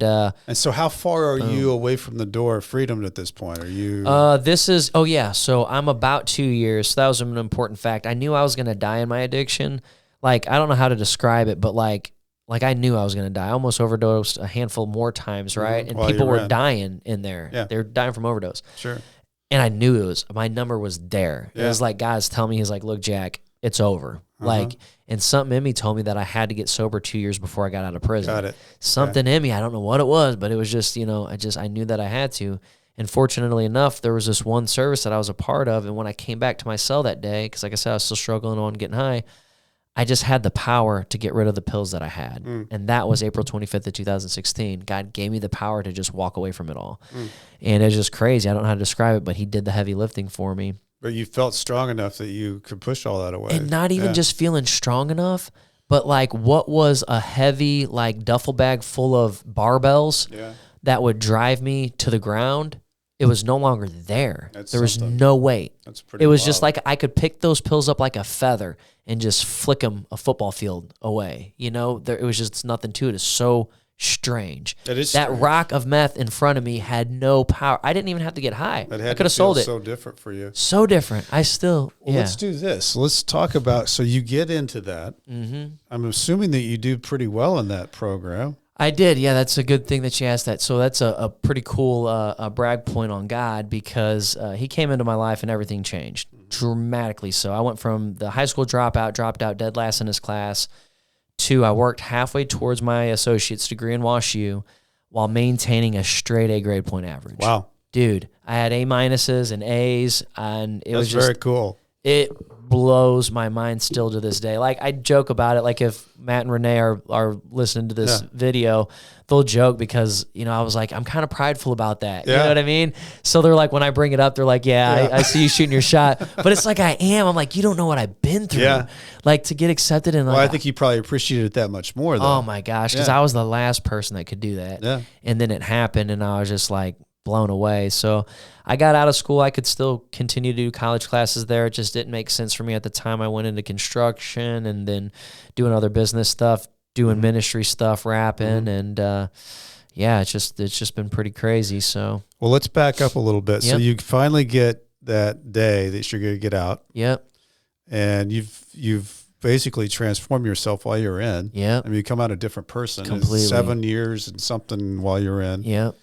so how far are you away from the door of freedom at this point? Are you so I'm about 2 years. So that was an important fact. I knew I was going to die in my addiction. Like, I don't know how to describe it, but like I knew I was going to die. I almost overdosed a handful more times, right? And people were dying in there. Yeah. They were dying from overdose. Sure. And I knew my number was there. Yeah. It was like God's telling me, he's like, look, Jack, it's over. Like, and something in me told me that I had to get sober 2 years before I got out of prison. Got it. Something in me, I don't know what it was, but it was just, I knew that I had to. And fortunately enough, there was this one service that I was a part of. And when I came back to my cell that day, because like I said, I was still struggling on getting high, I just had the power to get rid of the pills that I had. And that was April 25th of 2016. God gave me the power to just walk away from it all. And it's just crazy. I don't know how to describe it, but he did the heavy lifting for me. But you felt strong enough that you could push all that away. And not even just feeling strong enough, but like what was a heavy like duffel bag full of barbells that would drive me to the ground, it was no longer there. There was no weight. That's pretty It was wild. just like I could pick those pills up like a feather and just flick them a football field away. It was just nothing to it. It's so strange. That is that strange. rock of meth in front of me had no power. I didn't even have to get high. That I had could have to feel sold it. so different for you. So different. I still, Well, let's do this. Let's talk about, so you get into that. I'm assuming that you do pretty well in that program. I did. Yeah, that's a good thing that you asked that. So that's a pretty cool brag point on God because he came into my life and everything changed dramatically. So I went from the high school dropped out dead last in his class, to I worked halfway towards my associate's degree in WashU while maintaining a straight A grade point average. Wow. Dude, I had A minuses and A's, and it was just very cool. It blows my mind still to this day. Like, I joke about it. Like, if Matt and Renee are listening to this video, they'll joke because, I was like, I'm kind of prideful about that. You know what I mean? So they're like, when I bring it up, they're like, I see you shooting your shot. But it's like, I am. I'm like, you don't know what I've been through. Yeah. Like, to get accepted in. Well, I think you probably appreciated it that much more, though. Oh, my gosh. Because I was the last person that could do that. Yeah. And then it happened, and I was just like, blown away. So I got out of school. I could still continue to do college classes there. It just didn't make sense for me at the time. I went into construction and then doing other business stuff, doing ministry stuff, rapping, and it's just been pretty crazy. So well, let's back up a little bit. So you finally get that day that you're going to get out. Yep. And you've basically transformed yourself while you're in. Yep. I mean, you come out a different person. Completely. It's 7 years and something while you're in. Yep.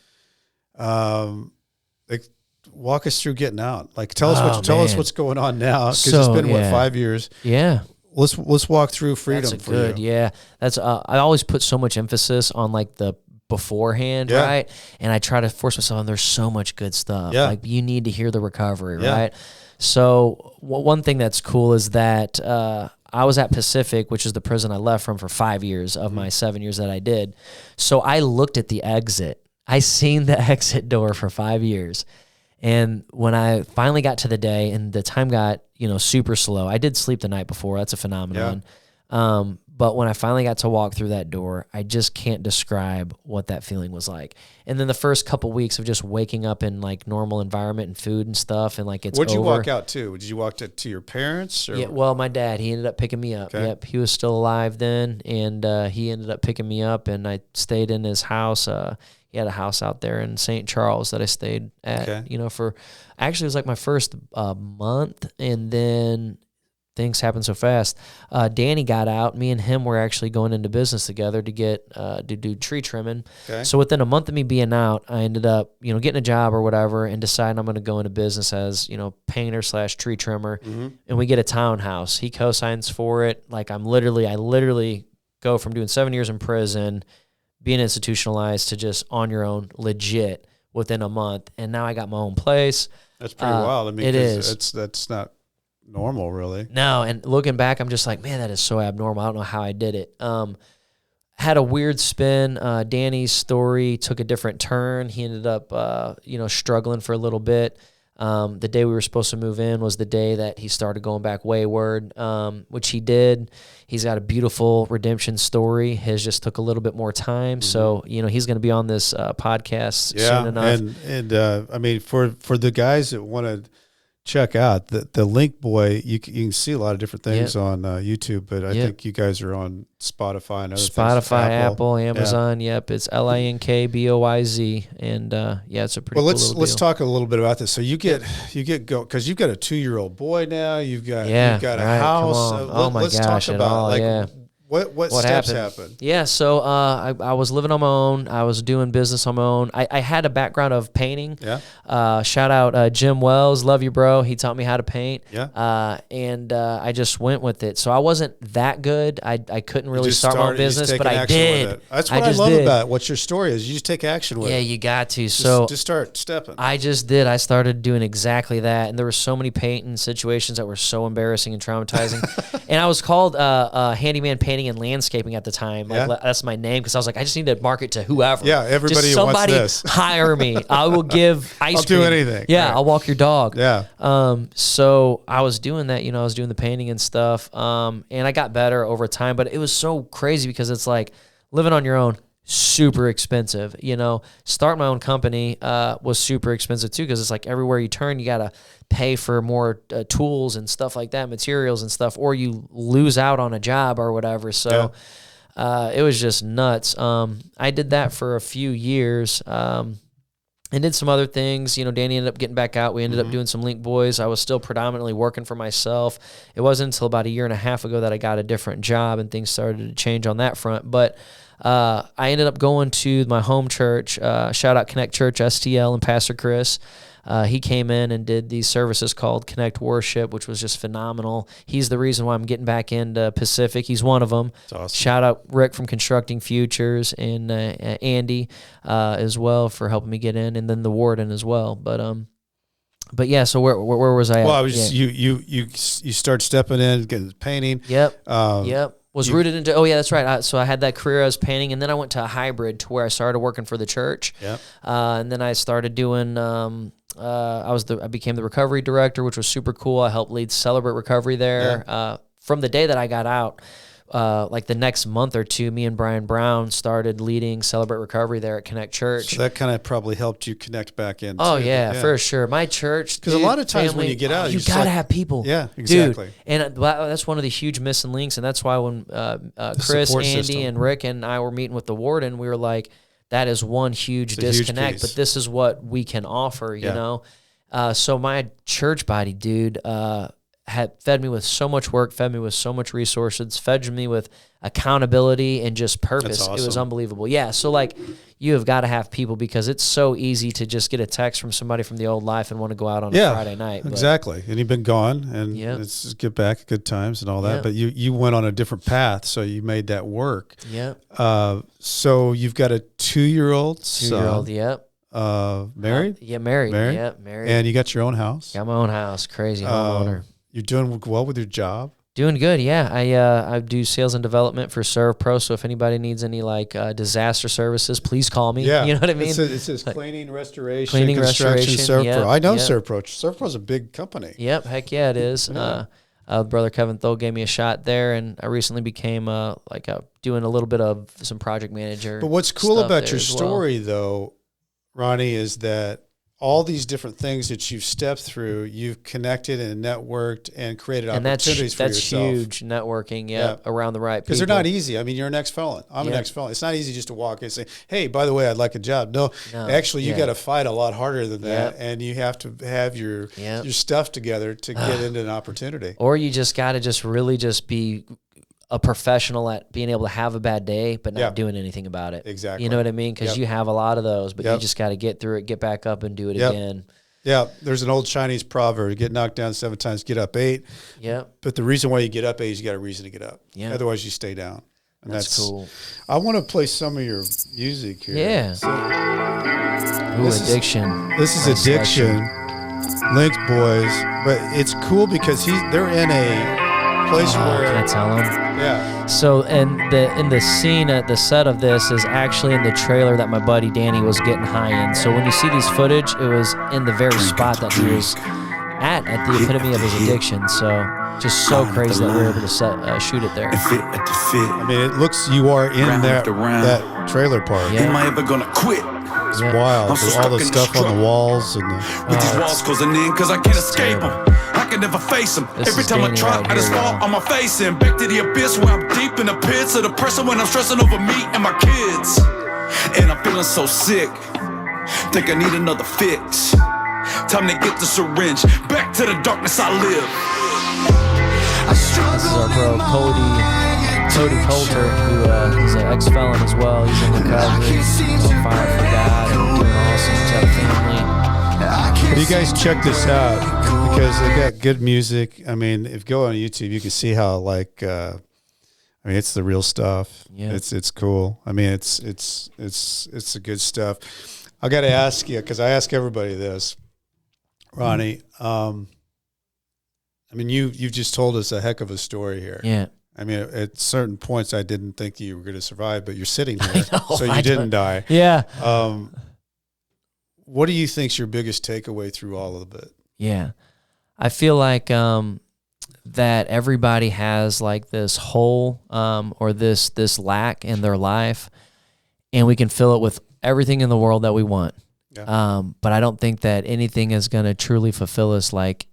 Walk us through getting out. Like, tell us what's going on now, because it's been 5 years. Yeah. Let's walk through freedom. That's for good. you. Yeah. That's I always put so much emphasis on like the beforehand, right? And I try to force myself on. There's so much good stuff. Yeah. Like, you need to hear the recovery, right? So one thing that's cool is that I was at Pacific, which is the prison I left from for 5 years of my 7 years that I did. So I looked at the exit. I seen the exit door for 5 years. And when I finally got to the day and the time got, super slow, I did sleep the night before. That's a phenomenon. But when I finally got to walk through that door, I just can't describe what that feeling was like. And then the first couple weeks of just waking up in like normal environment and food and stuff, and like it's Where'd you over. walk out to? Did you walk to your parents? Or? Yeah, well, my dad, he ended up picking me up. Okay. Yep, he was still alive then, and he ended up picking me up, and I stayed in his house. He had a house out there in St. Charles that I stayed at, for actually it was like my first month, and then things happened so fast. Danny got out. Me and him were actually going into business together to do tree trimming. Okay. So within a month of me being out, I ended up, getting a job or whatever and deciding I'm going to go into business as, painter / tree trimmer. Mm-hmm. And we get a townhouse. He co-signs for it. Like I literally go from doing 7 years in prison, being institutionalized, to just on your own, legit, within a month. And now I got my own place. That's pretty wild. I mean, it is. That's not normal, really. No, and looking back, I'm just like, man, that is so abnormal. I don't know how I did it. Had a weird spin. Danny's story took a different turn. He ended up, struggling for a little bit. The day we were supposed to move in was the day that he started going back wayward, which he did. He's got a beautiful redemption story. His just took a little bit more time. Mm-hmm. So, he's going to be on this podcast soon enough. And I mean, for the guys that want to check out the Linkboy, you can see a lot of different things on YouTube, but I think you guys are on Spotify and other things. Spotify, Apple, Amazon. Yep, it's Linkboyz, and it's a pretty. Well, let's talk a little bit about this. So you get go because you've got a 2-year-old boy now. You've got a house. Let's talk about what steps happened? Yeah, so I was living on my own. I was doing business on my own. I had a background of painting. Yeah. Shout out Jim Wells. Love you, bro. He taught me how to paint. Yeah. And I just went with it. So I wasn't that good. I couldn't really start my own business, but I did. That's what I love about what your story is. You just take action with it. Yeah, you got to. Just start stepping. I just did. I started doing exactly that. And there were so many painting situations that were so embarrassing and traumatizing. And I was called Handyman Painting and Landscaping at the time. That's my name, because I was like, I just need to market to whoever. Yeah, everybody just wants this. Hire me. I will give ice cream. I'll do anything. Yeah, I'll walk your dog. Yeah. So I was doing that, I was doing the painting and stuff. And I got better over time, but it was so crazy because it's like living on your own, super expensive. Start my own company was super expensive too, because it's like everywhere you turn, you got to pay for more tools and stuff like that, materials and stuff, or you lose out on a job or whatever. So it was just nuts. I did that for a few years and did some other things. Danny ended up getting back out. We ended up doing some Linkboyz. I was still predominantly working for myself. It wasn't until about a year and a half ago that I got a different job and things started to change on that front. But I ended up going to my home church. Shout out Connect Church STL and Pastor Chris. He came in and did these services called Connect Worship, which was just phenomenal. He's the reason why I'm getting back into Pacific. He's one of them. That's awesome. Shout out Rick from Constructing Futures and Andy as well for helping me get in, and then the warden as well. But yeah, so where was I at? Well, I was you start stepping in, getting painting. Yep. Was rooted into, that's right. So I had that career as painting, and then I went to a hybrid to where I started working for the church. Yep. And then I started doing, I became the recovery director, which was super cool. I helped lead Celebrate Recovery there. Yeah. From the day that I got out, like the next month or two, me and Brian Brown started leading Celebrate Recovery there at Connect Church. So that kind of probably helped you connect back in. Oh, yeah, for sure. My church, because a lot of times when you get out, you got to have people. Yeah, exactly. Dude, and that's one of the huge missing links, and that's why when Chris, Andy, system. And Rick and I were meeting with the warden, we were like, that is one huge disconnect, huge but this is what we can offer, you know? So my church body, dude, had fed me with so much work, fed me with so much resources, fed me with accountability and just purpose. That's awesome. It was unbelievable. Yeah. So like you have got to have people, because it's so easy to just get a text from somebody from the old life and want to go out on a Friday night. Exactly. And you've been gone, and it's just get back, good times and all that. But you went on a different path, so you made that work. Yeah. So you've got a 2-year-old son. 2-year-old, yep. Married? Married. Married? Yeah, married. And you got your own house? Got my own house. Crazy homeowner. You're doing well with your job? Doing good, yeah. I do sales and development for ServPro, so if anybody needs any disaster services, please call me. Yeah. You know what I mean? It says cleaning, restoration, construction, ServPro. Yep, I know ServPro. ServPro's a big company. Yep, heck yeah, it is. Yeah. Brother Kevin Thole gave me a shot there, and I recently became doing a little bit of some project manager. But what's cool about your story, though, Ronnie, is that all these different things that you've stepped through, you've connected and networked and created opportunities for yourself. That's huge networking, around the right people. Because they're not easy. I mean, you're an ex-felon. I'm an ex-felon. It's not easy just to walk in and say, hey, by the way, I'd like a job. No. Actually, you got to fight a lot harder than that, and you have to have your stuff together to get into an opportunity. Or you just got to really be a professional at being able to have a bad day, but not doing anything about it. Exactly. You know what I mean? Because you have a lot of those, but you just got to get through it, get back up and do it again. Yeah. There's an old Chinese proverb, you get knocked down 7 times, get up 8. Yep. But the reason why you get up 8 is you got a reason to get up. Yeah. Otherwise you stay down. And that's cool. I want to play some of your music here. Yeah. So, Addiction. This is Addiction, Linkboyz. But it's cool because they're in a place where... Can I tell them? Yeah. So, and in the scene at the set of this is actually in the trailer that my buddy Danny was getting high in. So when you see these footage, it was in the very spot that he was at the epitome of his addiction. So just so crazy that we were able to shoot it there. I mean, it looks you are in that trailer park. Yeah. Am I ever gonna quit? It's wild. All the stuff on the walls and with these walls closing in, cause I can't escape them. I can never face them. Every time I try, I just fall on my face and back to the abyss where I'm deep in the pits of depression when I'm stressing over me and my kids. And I'm feeling so sick. Think I need another fix. Time to get the syringe. Back to the darkness I live. This is our bro Cody Coulter, who is an ex-felon as well. He's in recovery. He's on fire for God and doing awesome. He's got a family. But you guys check this out because they got good music. I mean, if you go on YouTube, you can see how it's the real stuff. Yeah. It's cool. I mean, it's the good stuff. I got to ask you because I ask everybody this, Ronnie. I mean, you've just told us a heck of a story here. Yeah. I mean, at certain points, I didn't think you were going to survive, but you're sitting here, so you didn't die. Yeah. What do you think's your biggest takeaway through all of it? Yeah. I feel like that everybody has like this hole or this lack in their life, and we can fill it with everything in the world that we want. Yeah. But I don't think that anything is going to truly fulfill us like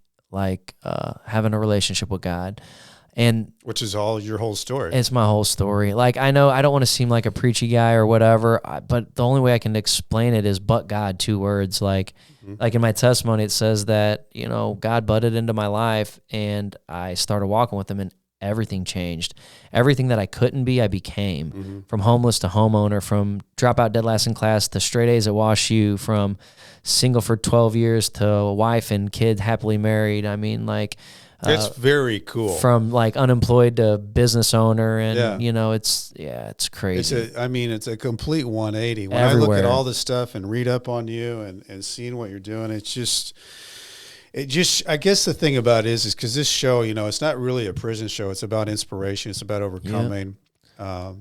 having a relationship with God. And which is all your whole story. It's my whole story. Like, I know I don't want to seem like a preachy guy or whatever, but the only way I can explain it is but God, 2 words. Like in my testimony, it says that, God butted into my life and I started walking with him and everything changed. Everything that I couldn't be, I became. From homeless to homeowner, from dropout dead last in class to straight A's at Wash U, from single for 12 years to a wife and kid happily married. I mean, like... It's very cool. From like unemployed to business owner, and it's crazy. It's a complete 180. When Everywhere. I look at all this stuff and read up on you and seeing what you're doing, I guess the thing about it is because this show, it's not really a prison show. It's about inspiration. It's about overcoming,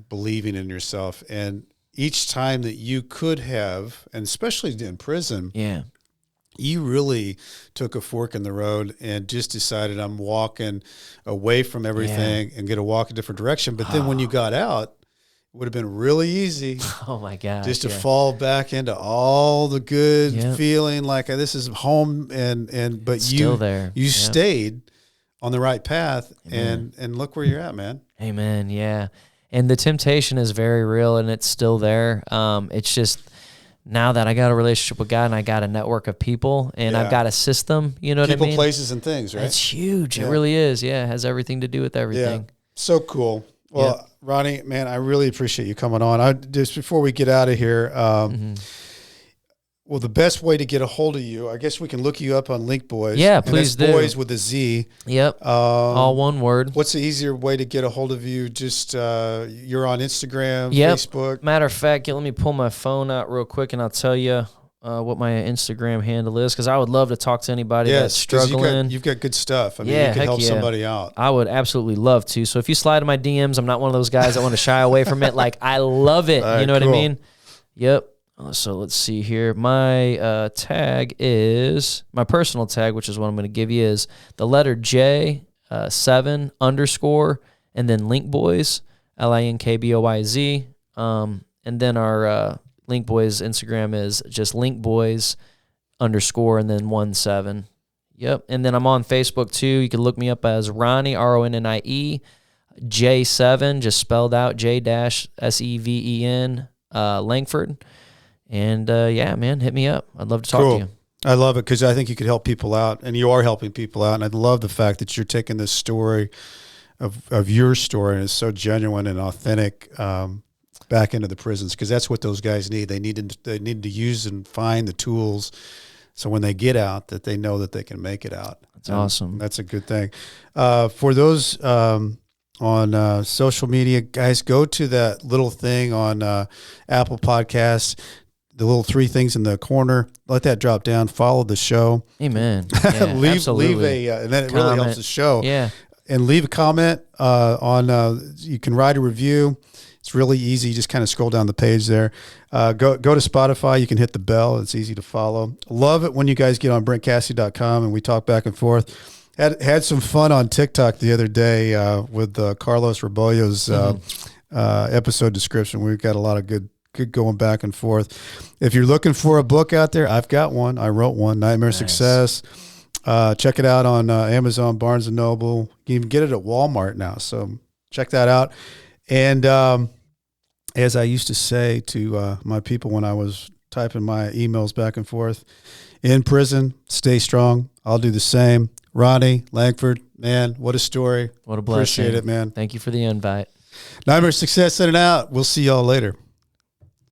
believing in yourself, and each time that you could have, and especially in prison, you really took a fork in the road and just decided I'm walking away from everything and going to walk a different direction. But then when you got out, it would have been really easy. Oh my God. Just to fall back into all the good feeling like this is home but it's still there. You stayed on the right path and look where you're at, man. Amen. Yeah. And the temptation is very real and it's still there. It's just, now that I got a relationship with God and I got a network of people and I've got a system, you know what I mean? People, places, and things, right? It's huge. It really is. Yeah, it has everything to do with everything. Yeah. So cool. Well, Ronnie, man, I really appreciate you coming on. Just before we get out of here, well, the best way to get a hold of you, I guess we can look you up on Linkboyz. Yeah, please do. Boys with a Z. Yep. All one word. What's the easier way to get a hold of you? Just you're on Instagram, Facebook. Matter of fact, let me pull my phone out real quick and I'll tell you what my Instagram handle is because I would love to talk to anybody that's struggling. You've got good stuff. I mean, you can help somebody out. I would absolutely love to. So if you slide in my DMs, I'm not one of those guys that want to shy away from it. Like, I love it. Right, you know what I mean? Yep. So let's see here. My tag is, my personal tag, which is what I'm going to give you, is the letter J, 7 _ and then Linkboyz, Linkboyz. And then our Linkboyz Instagram is just Linkboyz _ and then 17. Yep. And then I'm on Facebook too. You can look me up as Ronnie, Ronnie, J7, just spelled out, J-SEVEN, Langford. And yeah, man, hit me up. I'd love to talk to you. I love it because I think you could help people out, and you are helping people out. And I love the fact that you're taking this story of your story, and it's so genuine and authentic, back into the prisons, because that's what those guys need. They need to use and find the tools, so when they get out, that they know that they can make it out. That's awesome. That's a good thing. For those on social media, guys, go to that little thing on Apple Podcasts, the little 3 things in the corner. Let that drop down. Follow the show. Amen. Yeah, leave and then it really helps the show. Yeah. And leave a comment on. You can write a review. It's really easy. You just kind of scroll down the page there. Go to Spotify. You can hit the bell. It's easy to follow. Love it when you guys get on BrentCassidy.com and we talk back and forth. Had some fun on TikTok the other day with Carlos Rebollo's episode description. We've got a lot of good going back and forth. If you're looking for a book out there, I've got one. I wrote one, Nightmare Success. Check it out on Amazon, Barnes & Noble. You can even get it at Walmart now. So check that out. And as I used to say to my people when I was typing my emails back and forth, in prison, stay strong. I'll do the same. Ronnie Langford, man, what a story. What a blessing. Appreciate it, man. Thank you for the invite. Nightmare Success, sending out. We'll see y'all later.